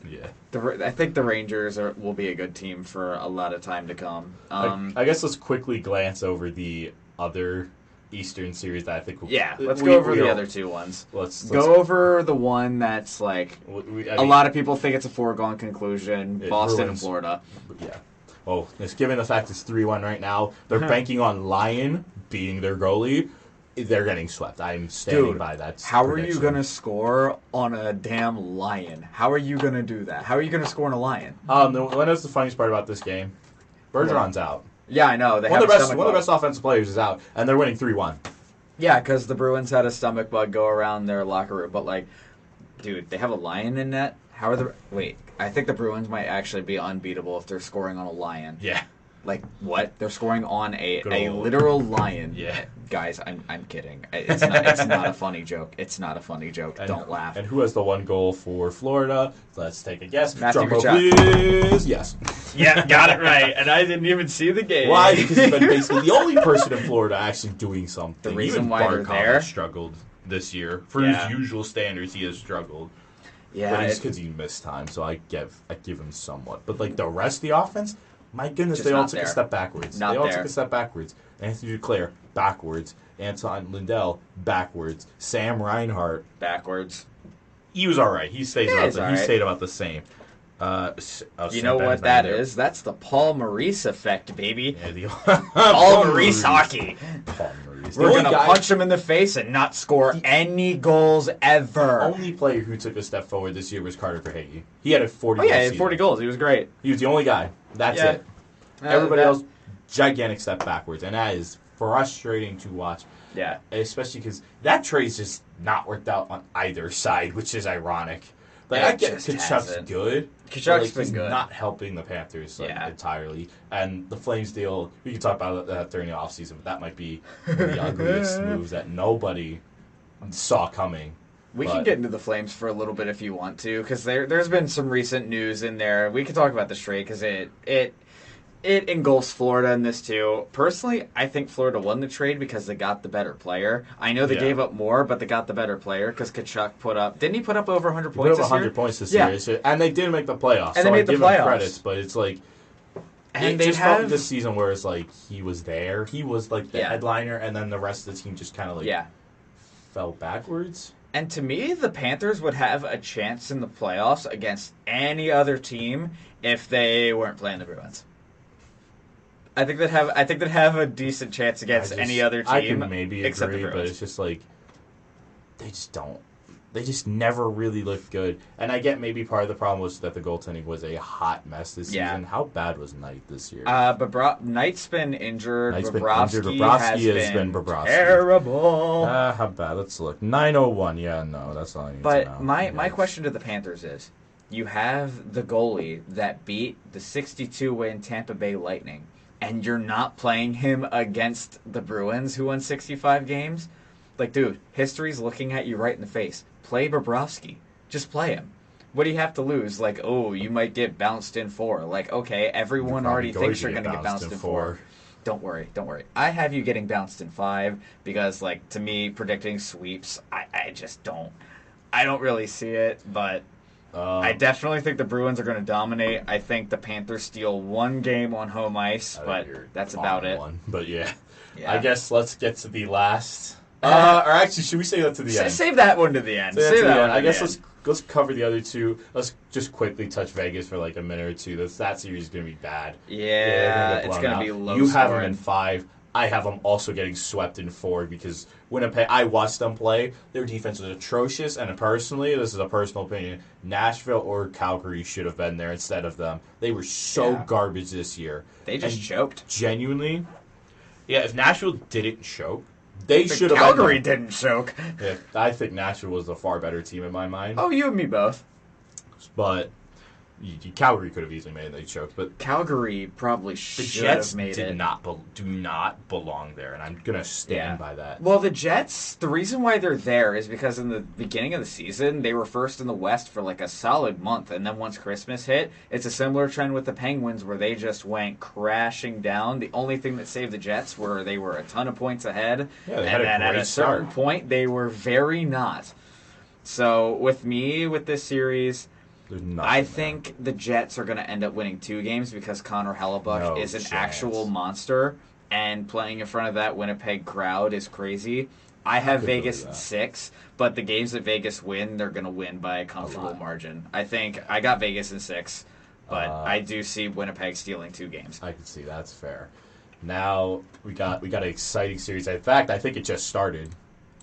Yeah, I think the Rangers will be a good team for a lot of time to come. I guess let's quickly glance over the other Eastern series that I think. Let's go over the other 2 ones. Let's go over the one that's a lot of people think it's a foregone conclusion. Boston and Florida. Yeah. Well, it's given the fact it's 3-1 right now. They're banking on Lyon being their goalie. They're getting swept. I'm standing by that. How are you going to score on a damn Lion? How are you going to do that? How are you going to score on a Lion? What is the funniest part about this game? Bergeron's out. Yeah, I know. One of the best offensive players is out, and they're winning 3-1. Yeah, because the Bruins had a stomach bug go around their locker room. But, dude, they have a Lion in net? Wait, I think the Bruins might actually be unbeatable if they're scoring on a Lion. Yeah. Like, what? They're scoring on a old- literal lion. Yeah. Guys, I'm kidding. It's not a funny joke. It's not a funny joke. Don't laugh. And who has the one goal for Florida? Let's take a guess. Matthew Drum roll, Tkachuk. please. Yes. Yeah, got it right. And I didn't even see the game. Why? Because he's been basically the only person in Florida actually doing something. The reason Even why they're Barkov there? has struggled this year. For his usual standards, he has struggled. Yeah, But it's because he missed time, so I give him somewhat. But like the rest of the offense, my goodness, Just they all not took there. a step backwards. Not they all there. took a step backwards. Anthony Duclair, backwards. Anton Lindell, backwards. Sam Reinhart, backwards. he was all right. He stayed Yeah, about he's he all right. stayed about the same. You know what that is? That's the Paul Maurice effect, baby. Yeah, the Paul Maurice hockey. Paul Maurice. We're going to punch him in the face and not score any goals ever. The only player who took a step forward this year was Carter Verhaeghe. He had a 40 Oh, yeah, goal he had 40 season. goals. He was great. He was the only guy. That's Yeah. it. Everybody that- else, gigantic step backwards. And that is frustrating to watch. Yeah. Especially because that trade's just not worked out on either side, which is ironic. Like, It I get just Kachuk's hasn't. good. Kachuk's but, like, been he's good. not helping the Panthers Yeah. entirely. And the Flames deal, we can talk about that during the offseason, but that might be one of the ugliest moves that nobody saw coming. We can get into the Flames for a little bit if you want to, because there's been some recent news in there. We can talk about this trade because it engulfs Florida in this too. Personally, I think Florida won the trade because they got the better player. I know they gave up more, but they got the better player because Tkachuk didn't he put up over 100 points this year? 100 points this year. And they did make the playoffs. And so they made I the give playoffs. him credits, but it's like, And it they just felt have like this season where it's like he was there. He was like the headliner, and then the rest of the team just kind of like fell backwards. And to me, the Panthers would have a chance in the playoffs against any other team if they weren't playing the Bruins. I think they'd have a decent chance against any other team. I can maybe except agree, the but Bruins. it's just like they just don't. They just never really look good. And I get maybe part of the problem was that the goaltending was a hot mess this season. How bad was Knight this year? Knight's been injured. Knight's been Bobrovsky injured. Bobrovsky has been Bobrovsky. terrible. How bad? Let's look. 901. Yeah, no, that's all I need to know. But my question to the Panthers is, you have the goalie that beat the 62-win Tampa Bay Lightning, and you're not playing him against the Bruins, who won 65 games? Like, dude, history's looking at you right in the face. Play Bobrovsky. Just play him. What do you have to lose? Like, oh, you might get bounced in 4. Like, okay, everyone already thinks you're going to get bounced in 4. Don't worry. I have you getting bounced in 5 because, like, to me, predicting sweeps, I just don't. I don't really see it, but I definitely think the Bruins are going to dominate. I think the Panthers steal one game on home ice, but that's about it. But yeah, I guess let's get to the last. Or actually, should we say that to the end? Save that one to the end. Save that one. I guess let's cover the other two. Let's just quickly touch Vegas for like a minute or two. That series is going to be bad. Yeah, it's going to be low You have them scoring. in 5. I have them also getting swept in 4 because Winnipeg, I watched them play. Their defense was atrocious, and personally, this is a personal opinion, Nashville or Calgary should have been there instead of them. They were so garbage this year. They just choked. Genuinely, if Nashville didn't choke, they should have. Calgary didn't choke. Yeah, I think Nashville was the far better team in my mind. Oh, you and me both. But Calgary could have easily made it. They choked, but Calgary probably the should Jets have made do it. not belong there, and I'm gonna stand by that. Well, the Jets, the reason why they're there is because in the beginning of the season, they were first in the West for like a solid month, and then once Christmas hit, it's a similar trend with the Penguins where they just went crashing down. The only thing that saved the Jets were they were a ton of points ahead, Yeah, they had and a then at great a certain start. point, they were very not. So with me, with this series, I think the Jets are going to end up winning 2 games because Connor Hellebuck is an actual monster, and playing in front of that Winnipeg crowd is crazy. I have Vegas in 6, but the games that Vegas win, they're going to win by a comfortable margin. I think I got Vegas in 6, but I do see Winnipeg stealing 2 games. I can see that's fair. Now we got an exciting series. In fact, I think it just started.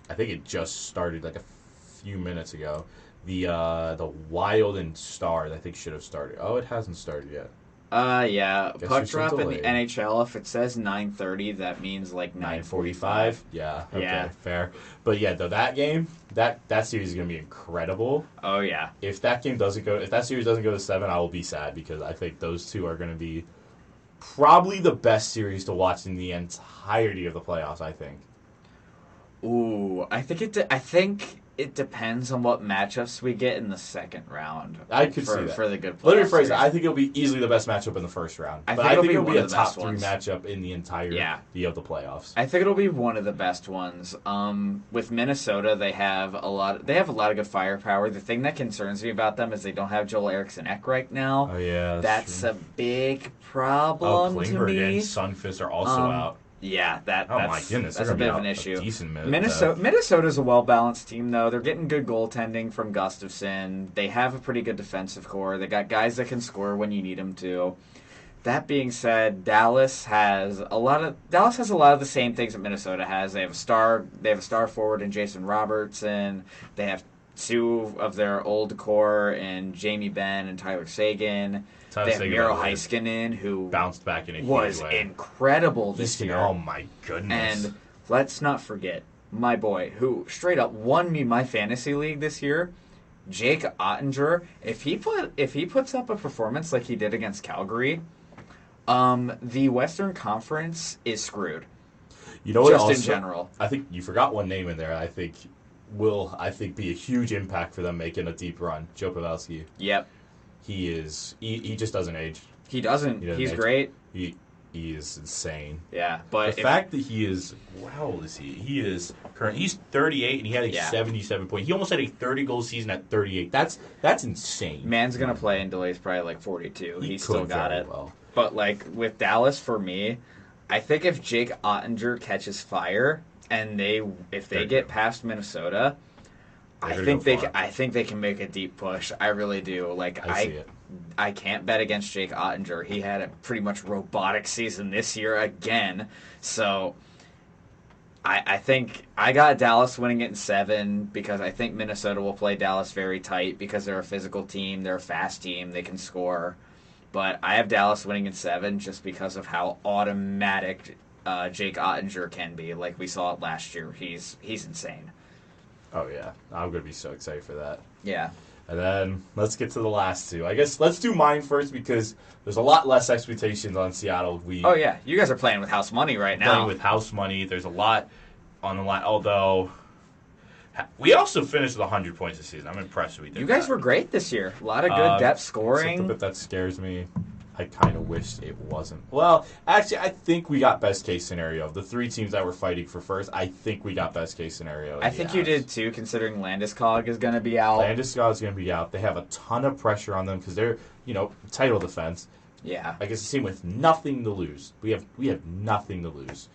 I think it just started like a few minutes ago. The Wild and Stars, I think, should have started. Oh, it hasn't started yet. Yeah. Guess Puck you're drop still in the delayed. NHL, if it says 9:30, that means like 9:45. Yeah. Okay. Yeah. Fair. But yeah, though that game, that series is gonna be incredible. Oh yeah. If that series doesn't go to 7, I will be sad because I think those two are gonna be probably the best series to watch in the entirety of the playoffs, I think. Ooh, I think it depends on what matchups we get in the second round. I could see that. For the good playoffs. Let me rephrase that. I think it'll be easily the best matchup in the first round. But I think it'll be a top 3 matchup in the entirety of the playoffs. I think it'll be one of the best ones. With Minnesota, they have a lot of good firepower. The thing that concerns me about them is they don't have Joel Eriksson-Ek right now. Oh yeah, that's a big problem to Klingberg me. And Sundqvist are also out. Yeah, that's my goodness, that's a bit of an issue. Minute, Minnesota's a well-balanced team, though. They're getting good goaltending from Gustafsson. They have a pretty good defensive core. They got guys that can score when you need them to. That being said, Dallas has a lot of the same things that Minnesota has. They have a star forward in Jason Robertson. They have 2 of their old core in Jamie Benn and Tyler Seguin. They have Miro Heiskanen, who bounced back in a huge was way. Incredible this year. Oh my goodness! And let's not forget my boy, who straight up won me my fantasy league this year, Jake Ottinger. If he puts up a performance like he did against Calgary, the Western Conference is screwed. You know what? Just Also, in general, I think you forgot one name in there. I think will be a huge impact for them making a deep run. Joe Pavelski. Yep. He just doesn't age. He doesn't. He's great. He is insane. Yeah, but the fact that he is, how old is he? He's 38 and he had 77 points. He almost had a 30-goal season at 38. That's insane. Man's gonna play until he's probably like 42. He's still got it. Well. But like with Dallas, for me, I think if Jake Ottinger catches fire and if they get past Minnesota, I think they can make a deep push. I really do. Like I can't bet against Jake Ottinger. He had a pretty much robotic season this year again. So I think I got Dallas winning it in 7 because I think Minnesota will play Dallas very tight because they're a physical team, they're a fast team, they can score. But I have Dallas winning in 7 just because of how automatic Jake Ottinger can be. Like we saw it last year. He's insane. Oh, yeah. I'm going to be so excited for that. Yeah. And then let's get to the last 2. I guess let's do mine first because there's a lot less expectations on Seattle. Oh, yeah. You guys are playing with house money right now. Playing with house money. There's a lot on the line. Although, we also finished with 100 points this season. I'm impressed we did. You guys were great this year. A lot of good depth scoring. Except the bit that scares me. I kind of wish it wasn't. Well, actually, I think we got best case scenario. Of the 3 teams that were fighting for first, I think we got best case scenario. I think you did too, considering Landeskog is going to be out. Landeskog is going to be out. They have a ton of pressure on them because they're, title defense. Yeah. I guess the team with nothing to lose. We have nothing to lose.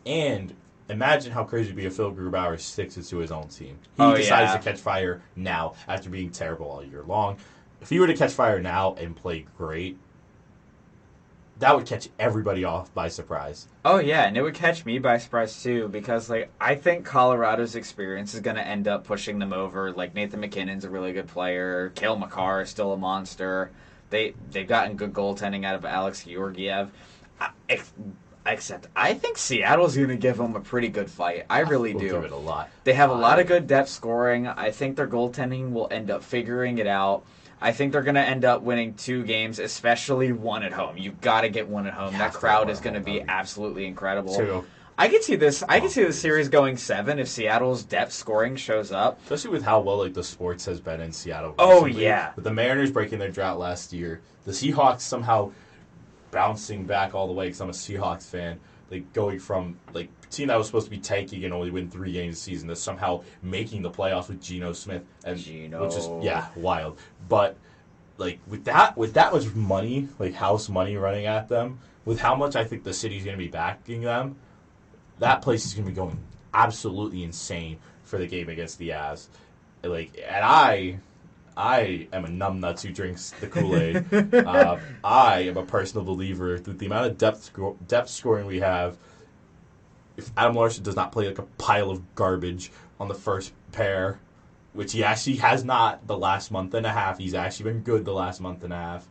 And imagine how crazy it would be if Phil Grubauer sticks it to his own team. He decides to catch fire now after being terrible all year long. If he were to catch fire now and play great, that would catch everybody off by surprise. Oh, yeah, and it would catch me by surprise, too, because, I think Colorado's experience is going to end up pushing them over. Like, Nathan McKinnon's a really good player. Cale Makar is still a monster. They've gotten good goaltending out of Alex Georgiev. Except, I think Seattle's going to give them a pretty good fight. I really do. Give it a lot. They have a lot of good depth scoring. I think their goaltending will end up figuring it out. I think they're going to end up winning 2 games, especially 1 at home. You've got to get 1 at home. That crowd is going to be absolutely incredible. 2. I could see this. I could see the series going 7 if Seattle's depth scoring shows up. Especially with how well the sports has been in Seattle. Oh yeah. With the Mariners breaking their drought last year, the Seahawks somehow bouncing back all the way because I'm a Seahawks fan. Going from a team that was supposed to be tanking and only win 3 games a season to somehow making the playoffs with Geno Smith, which is wild. But with that much money, house money running at them, with how much I think the city's going to be backing them, that place is going to be going absolutely insane for the game against the Avs. And I am a numbnuts who drinks the Kool-Aid. I am a personal believer that the amount of depth scoring we have, if Adam Larson does not play a pile of garbage on the first pair, which he actually has not the last month and a half. He's actually been good the last month and a half.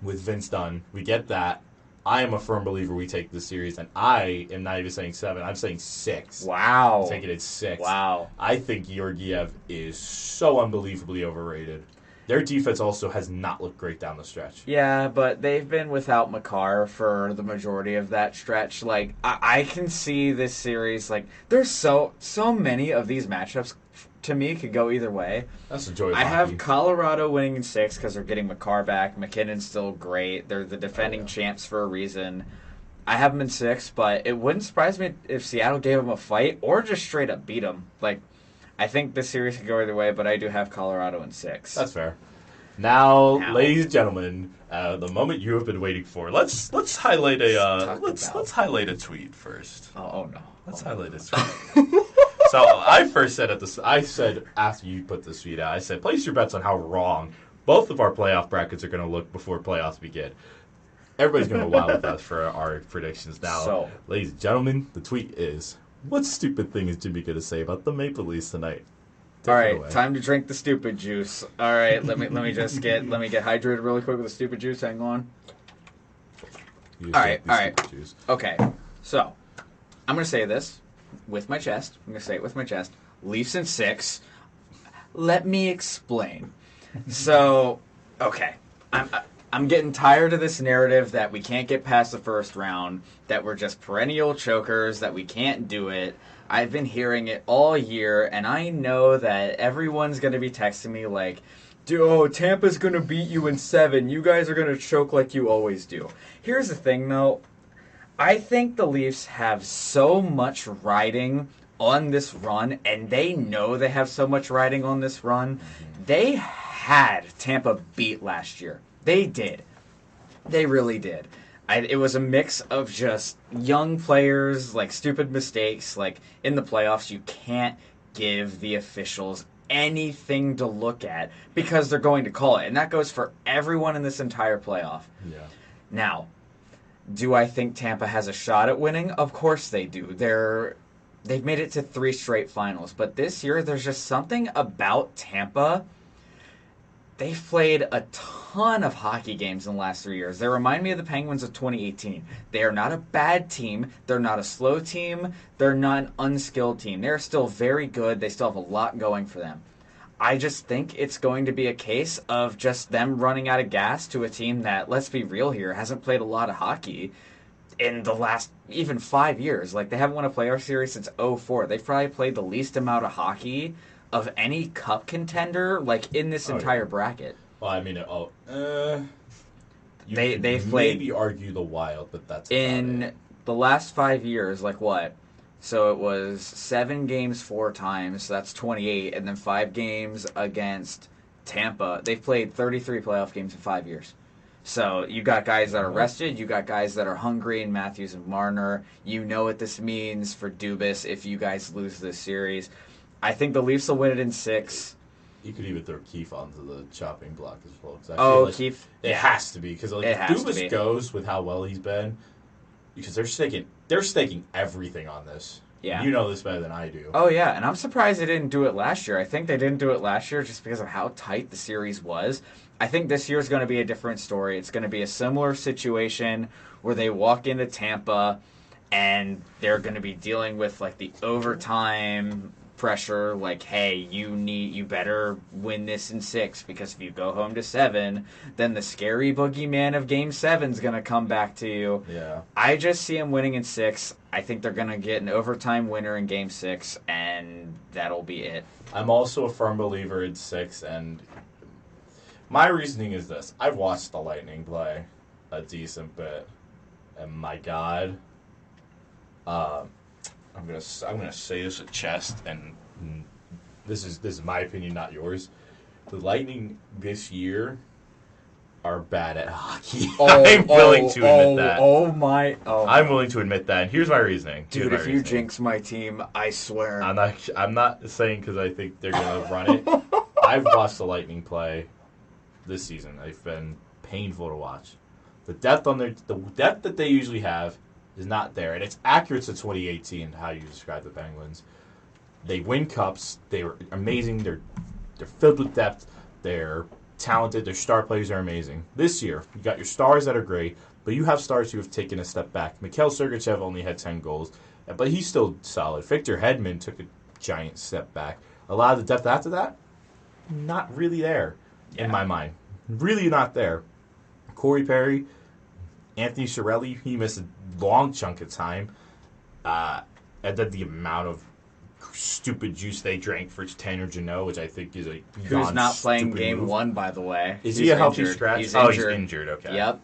With Vince Dunn, we get that. I am a firm believer we take this series, and I am not even saying 7. I'm saying 6. Wow. I'm taking it 6. Wow. I think Georgiev is so unbelievably overrated. Their defense also has not looked great down the stretch. Yeah, but they've been without Makar for the majority of that stretch. Like, I can see this series, like, there's so many of these matchups, to me, could go either way. That's the joy of I hockey. have Colorado winning in 6 because they're getting Makar back. McKinnon's still great. They're the defending champs for a reason. I have them in 6, but it wouldn't surprise me if Seattle gave them a fight or just straight up beat them. Like, I think this series could go either way, but I do have Colorado in 6. That's fair. Now, ladies and gentlemen, the moment you have been waiting for. Let's highlight a let's highlight a tweet first. Oh no. Let's highlight a tweet. So I first said I said after you put this tweet out, I said place your bets on how wrong both of our playoff brackets are going to look before playoffs begin. Everybody's going to go wild with us for our predictions now. Ladies and gentlemen, the tweet is: what stupid thing is Jimmy going to say about the Maple Leafs tonight? All right, time to drink the stupid juice. All right, let me get hydrated really quick with the stupid juice. Hang on. All right. Juice. Okay, so I'm gonna say this with my chest. I'm gonna say it with my chest. Leafs in 6. Let me explain. So, okay, I'm getting tired of this narrative that we can't get past the first round, that we're just perennial chokers, that we can't do it. I've been hearing it all year, and I know that everyone's going to be texting me like, Tampa's going to beat you in 7. You guys are going to choke like you always do. Here's the thing, though. I think the Leafs have so much riding on this run, and they know they have so much riding on this run. They had Tampa beat last year. They did. They really did. It was a mix of just young players, like stupid mistakes. Like in the playoffs, you can't give the officials anything to look at because they're going to call it. And that goes for everyone in this entire playoff. Yeah. Now, do I think Tampa has a shot at winning? Of course they do. They've made it to 3 straight finals. But this year, there's just something about Tampa. They've played a ton of hockey games in the last 3 years. They remind me of the Penguins of 2018. They are not a bad team. They're not a slow team. They're not an unskilled team. They're still very good. They still have a lot going for them. I just think it's going to be a case of just them running out of gas to a team that, let's be real here, hasn't played a lot of hockey in the last even 5 years. Like, they haven't won a playoff series since 2004. They've probably played the least amount of hockey of any cup contender, like, in this entire bracket. Well, I mean, they've played, maybe argue the Wild, but that's in about it. The last 5 years. Like what? So it was 7 games 4 times. So that's 28, and then 5 games against Tampa. They've played 33 playoff games in 5 years. So you got guys that are rested. You got guys that are hungry in Matthews and Marner. You know what this means for Dubas if you guys lose this series. I think the Leafs will win it in 6. You could even throw Keefe onto the chopping block as well. Oh, like Keefe. It has to be because if Dubas goes with how well he's been, because they're staking everything on this. Yeah. You know this better than I do. Oh, yeah, and I'm surprised they didn't do it last year. I think they didn't do it last year just because of how tight the series was. I think this year is going to be a different story. It's going to be a similar situation where they walk into Tampa and they're going to be dealing with like the overtime pressure, like, hey, you better win this in 6 because if you go home to 7, then the scary boogeyman of Game 7 is going to come back to you. Yeah. I just see them winning in 6. I think they're going to get an overtime winner in Game 6, and that'll be it. I'm also a firm believer in 6, and my reasoning is this. I've watched the Lightning play a decent bit, and my God, I'm gonna say this at chest, and this is my opinion, not yours. The Lightning this year are bad at hockey. I'm willing to admit that. I'm willing to admit that. And here's my reasoning. Dude, if you jinx my team, I swear. I'm not saying because I think they're gonna run it. I've watched the Lightning play this season. They've been painful to watch. The depth that they usually have is not there, and it's accurate to 2018 how you describe the Penguins. They win cups. They were amazing. They're filled with depth. They're talented. Their star players are amazing. This year, you got your stars that are great, but you have stars who have taken a step back. Mikhail Sergachev only had 10 goals, but he's still solid. Victor Hedman took a giant step back. A lot of the depth after that, not really there. in my mind. Really not there. Corey Perry, Anthony Cirelli, he missed a long chunk of time. And then the amount of stupid juice they drank for Tanner Jeannot, which I think is a who's not playing stupid game move. 1, by the way. Is he a healthy scratch? He's He's injured. injured. Okay. Yep.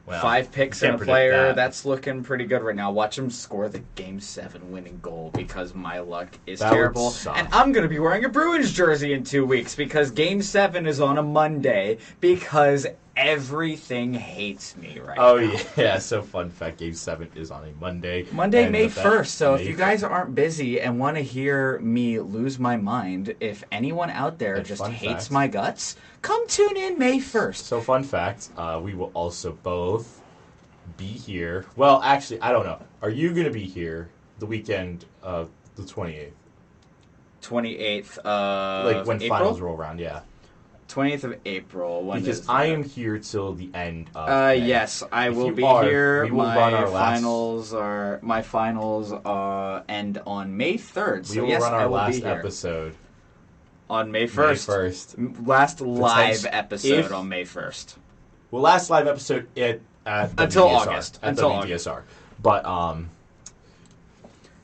Well, 5 picks can't in a predict player. that. That's looking pretty good right now. Watch him score the Game 7 winning goal because my luck is That would terrible. suck. And I'm going to be wearing a Bruins jersey in 2 weeks because Game 7 is on a Monday because everything hates me right now. Oh, yeah. So, fun fact, Game 7 is on a Monday. Monday, And May the 1st. So if May you guys aren't busy and want to hear me lose my mind, if anyone out there And just fun hates fact. my guts, come tune in May 1st. So, fun fact, we will also both be here. Well, actually, I don't know. Are you going to be here the weekend of the 28th? 28th Like when April? finals roll around, yeah. 20th of April. When Because is I that? am here till the end of May. Yes, I If will you be are, here. we will run our My finals end on May 3rd. We So will yes, run I our will be last here episode on May May 1st. 1st. Last live Potential- episode if- on May 1st. Well, last live episode at Until WDSR, August. At Until WDSR. But,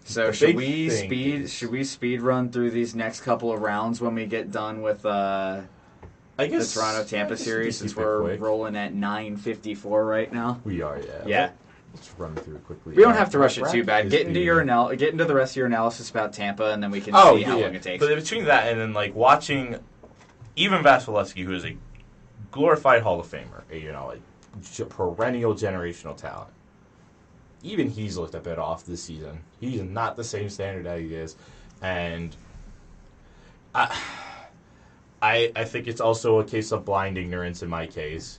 So The should big we thing speed run through these next couple of rounds when we get done with I the guess Toronto Tampa I guess we series can since keep it we're quick. rolling at 9:54 right now? We are, yeah. Yeah. Let's run through it quickly. We don't have to rush it too Bracket bad. is Get into the- get into the rest of your analysis about Tampa, and then we can Oh, see yeah, how yeah. long it takes. But between that and then like watching even Vasilevsky, who is a glorified Hall of Famer, a perennial generational talent. Even he's looked a bit off this season. He's not the same standard that he is, and I think it's also a case of blind ignorance in my case.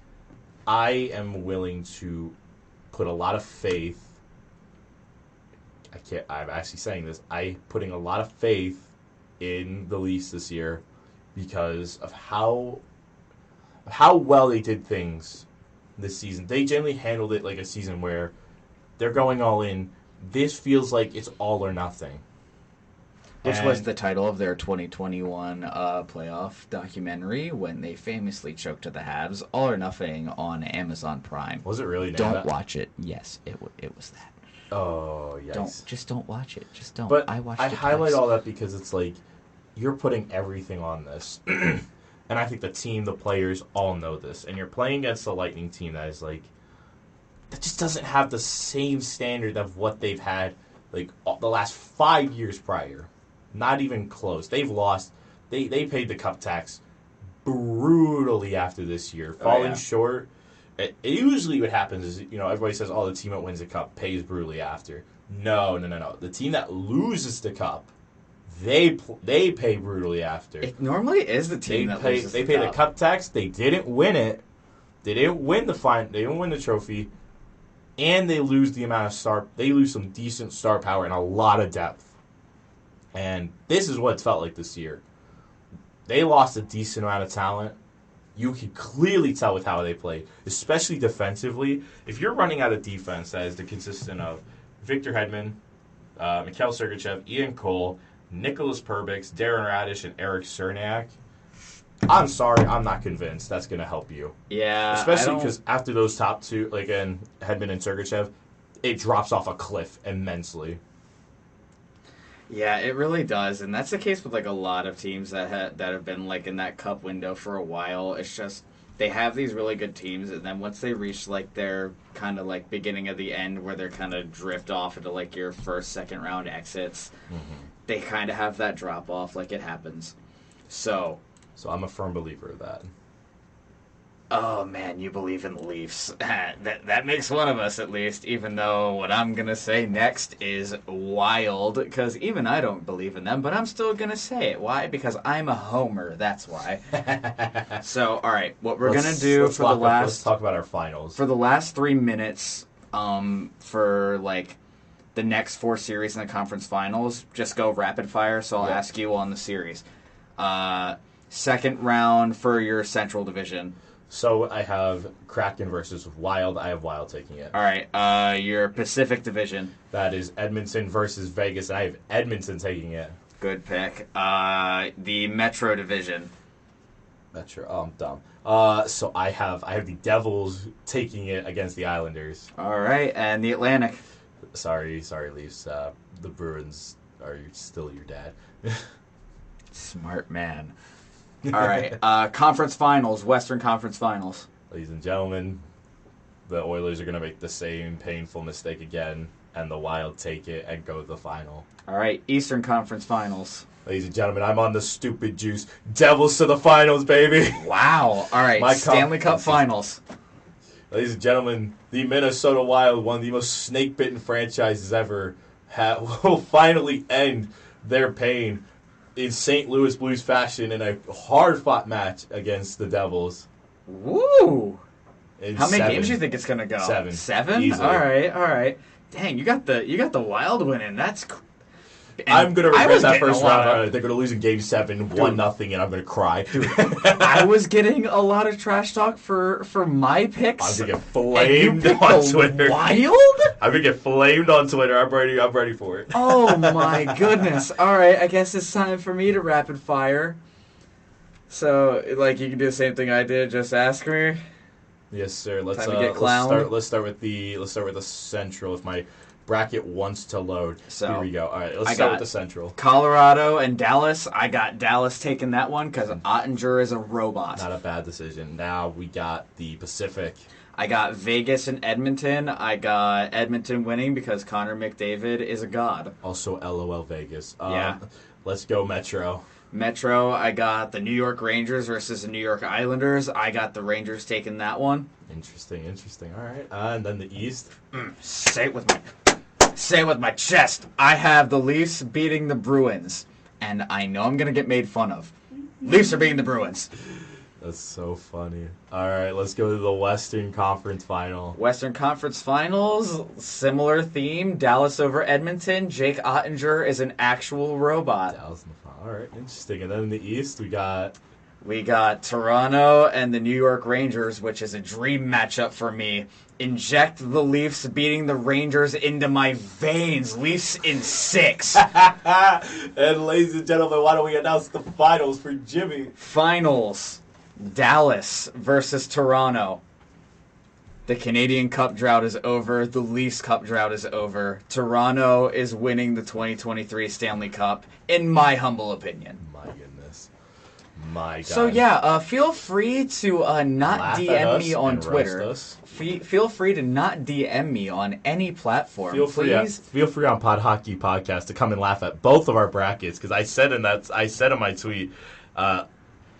I am willing to put a lot of faith. I'm actually saying this. Putting a lot of faith in the Leafs this year because of how well they did things this season. They generally handled it like a season where they're going all in. This feels like it's all or nothing. Which was And- the title of their 2021 playoff documentary when they famously choked to the Habs, All or Nothing on Amazon Prime. Was it really named Don't that? watch it. Yes, it was that. Oh, yes. Don't watch it. Just don't. But I watched I it highlight twice. all that because it's like you're putting everything on this. And I think the team, the players all know this. And you're playing against a Lightning team that is like that just doesn't have the same standard of what they've had like the last 5 years prior. Not even close. They've lost. They paid the cup tax brutally after this year, falling yeah. short. Usually what happens is, everybody says, oh, the team that wins the cup pays brutally after. No. The team that loses the cup, they pay brutally after. It normally is the team that loses They pay the cup tax. They didn't win it. They didn't win the They didn't win the trophy, and they lose the amount of They lose some decent star power and a lot of depth. And this is what it's felt like this year. They lost a decent amount of talent. You can clearly tell with how they play, especially defensively. If you're running out of defense that is consistent of Victor Hedman, Mikhail Sergachev, Ian Cole, Nicholas Perbix, Darren Radish, and Eric Cernak, I'm sorry, I'm not convinced that's going to help you. Yeah, Especially because after those top two, like in Hedman and Sergachev, it drops off a cliff immensely. Yeah, it really does, and that's the case with like a lot of teams that have been like in that cup window for a while. It's just they have these really good teams, and then once they reach like their kind of like beginning of the end, where they're kind of drift off into like your first, second round exits, they kind of have that drop off. Like it happens. So I'm a firm believer of that. oh man, you believe in the Leafs. that makes one of us at least, even though what I'm going to say next is wild, because even I don't believe in them, but I'm still going to say it. Why? Because I'm a homer, that's why. So, all right, what we're going to do Let's let's talk about our finals. for the last 3 minutes for like the next 4 series in the conference finals, just go rapid fire, so I'll Yep. ask you on the series. Second round for your Central Division. So I have Kraken versus Wild. I have Wild taking it. All right, your Pacific Division. That is Edmonton versus Vegas, and I have Edmonton taking it. Good pick. The Metro Division. Metro. Oh, I'm dumb. So I have the Devils taking it against the Islanders. All right, and the Atlantic. Sorry, Leafs. The Bruins are still your dad. Smart man. All right, conference finals, Western Conference Finals. Ladies and gentlemen, the Oilers are going to make the same painful mistake again, and the Wild take it and go to the final. All right, Eastern Conference Finals. Ladies and gentlemen, I'm on the stupid juice. Devils to the finals, baby. Wow. All right, Stanley Cup Finals. Ladies and gentlemen, the Minnesota Wild, one of the most snake-bitten franchises ever, will finally end their pain in St. Louis Blues fashion in a hard-fought match against the Devils. Woo! How many 7. games do you think it's gonna go? 7. 7? Easily. All right. Dang, you got the Wild winning. That's. I'm gonna regret that first round. Of, They're gonna lose in Game 7, 1-0, and I'm gonna cry. I was getting a lot of trash talk for my picks. I'm gonna get flamed on Twitter. Wild? I'm gonna get flamed on Twitter. I'm ready for it. Oh my goodness! All right, I guess it's time for me to rapid fire. So, like, you can do the same thing I did. Just ask me. Yes, sir. Let's Time to get clowned. let's start with the Central. If my bracket wants to load, So, here we go. All right, let's start with the Central. Colorado and Dallas. I got Dallas taking that one because Ottinger is a robot. Not a bad decision. Now we got the Pacific. I got Vegas and Edmonton. I got Edmonton winning because Connor McDavid is a god. Also, LOL Vegas. Yeah. Let's go Metro. Metro, I got the New York Rangers versus the New York Islanders. I got the Rangers taking that one. Interesting. All right. And then the East. Say it with my chest. I have the Leafs beating the Bruins, and I know I'm gonna get made fun of. Leafs are beating the Bruins. That's so funny. All right, let's go to the Western Conference Final. Western Conference Finals, similar theme. Dallas over Edmonton. Jake Ottinger is an actual robot. Dallas in the final. All right, interesting. And then in the East, we got Toronto and the New York Rangers, which is a dream matchup for me. Inject the Leafs beating the Rangers into my veins. Leafs in 6. And ladies and gentlemen, why don't we announce the finals for Jimmy? Finals. Dallas versus Toronto. The Canadian Cup drought is over. The Leafs Cup drought is over. Toronto is winning the 2023 Stanley Cup, in my humble opinion. My goodness. My God. So yeah, feel free to not Laugh at DM us me on and Twitter. roast us. Feel free to not DM me on any platform. Feel free on Pod Hockey Podcast to come and laugh at both of our brackets because I said in my tweet.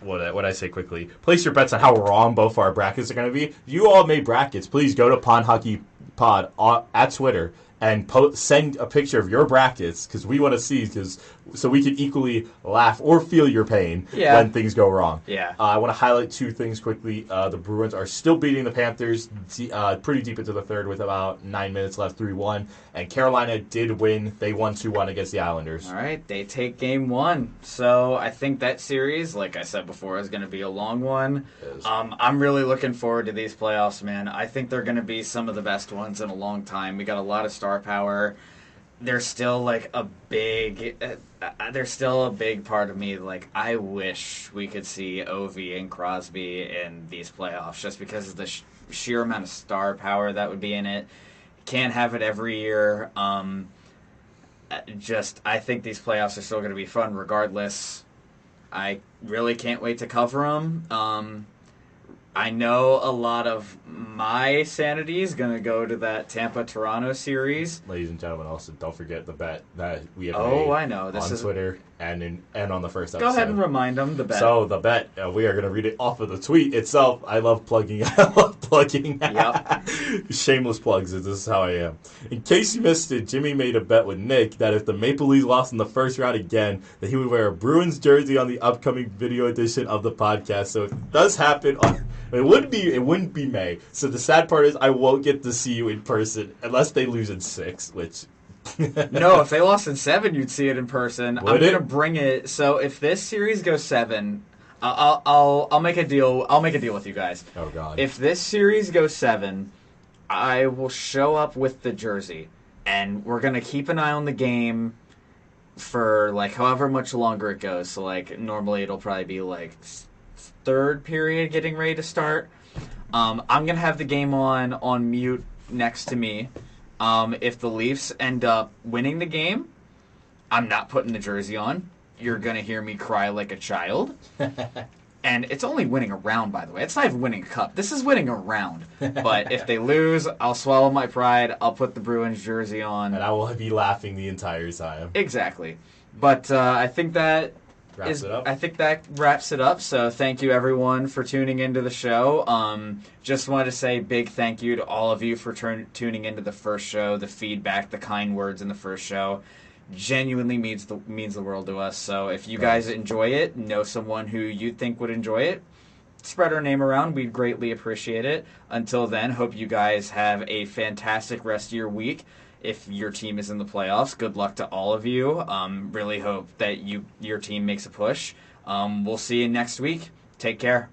What I say quickly? Place your bets on how wrong both our brackets are going to be. You all made brackets. Please go to Pond Hockey Pod at Twitter and send a picture of your brackets because we want to see so we can equally laugh or feel your pain when things go wrong. Yeah. I want to highlight 2 things quickly. The Bruins are still beating the Panthers pretty deep into the third with about 9 minutes left, 3-1. And Carolina did win. They won 2-1 against the Islanders. All right, they take game 1. So I think that series, like I said before, is going to be a long one. I'm really looking forward to these playoffs, man. I think they're going to be some of the best ones in a long time. We got a lot of star power. There's still a big part of me. Like, I wish we could see Ovi and Crosby in these playoffs, just because of the sheer amount of star power that would be in it. Can't have it every year. I think these playoffs are still going to be fun regardless. I really can't wait to cover them. I know a lot of my sanity is going to go to that Tampa-Toronto series. Ladies and gentlemen, also don't forget the bet that we have made I know. On Twitter and on the first episode. Go ahead and remind them the bet. So the bet, we are going to read it off of the tweet itself. I love plugging. Yep. Shameless plugs. This is how I am. In case you missed it, Jimmy made a bet with Nick that if the Maple Leafs lost in the first round again, that he would wear a Bruins jersey on the upcoming video edition of the podcast. So if it does happen it wouldn't be May. So the sad part is I won't get to see you in person unless they lose in 6, which No, if they lost in 7, you'd see it in person. I'm gonna bring it. So if this series goes 7, I'll make a deal. I'll make a deal with you guys. Oh God! If this series goes 7, I will show up with the jersey, and we're gonna keep an eye on the game for however much longer it goes. So normally it'll probably be third period getting ready to start. I'm going to have the game on mute next to me. If the Leafs end up winning the game, I'm not putting the jersey on. You're going to hear me cry like a child. And it's only winning a round, by the way. It's not even winning a cup. This is winning a round. But if they lose, I'll swallow my pride. I'll put the Bruins jersey on. And I will be laughing the entire time. Exactly. But I think that Wraps it up. I think that wraps it up. So thank you, everyone, for tuning into the show. Just wanted to say big thank you to all of you for tuning into the first show. The feedback, the kind words in the first show genuinely means the world to us. So if you guys enjoy it, know someone who you think would enjoy it, spread our name around. We'd greatly appreciate it. Until then, hope you guys have a fantastic rest of your week. If your team is in the playoffs, good luck to all of you. Really hope that your team makes a push. We'll see you next week. Take care.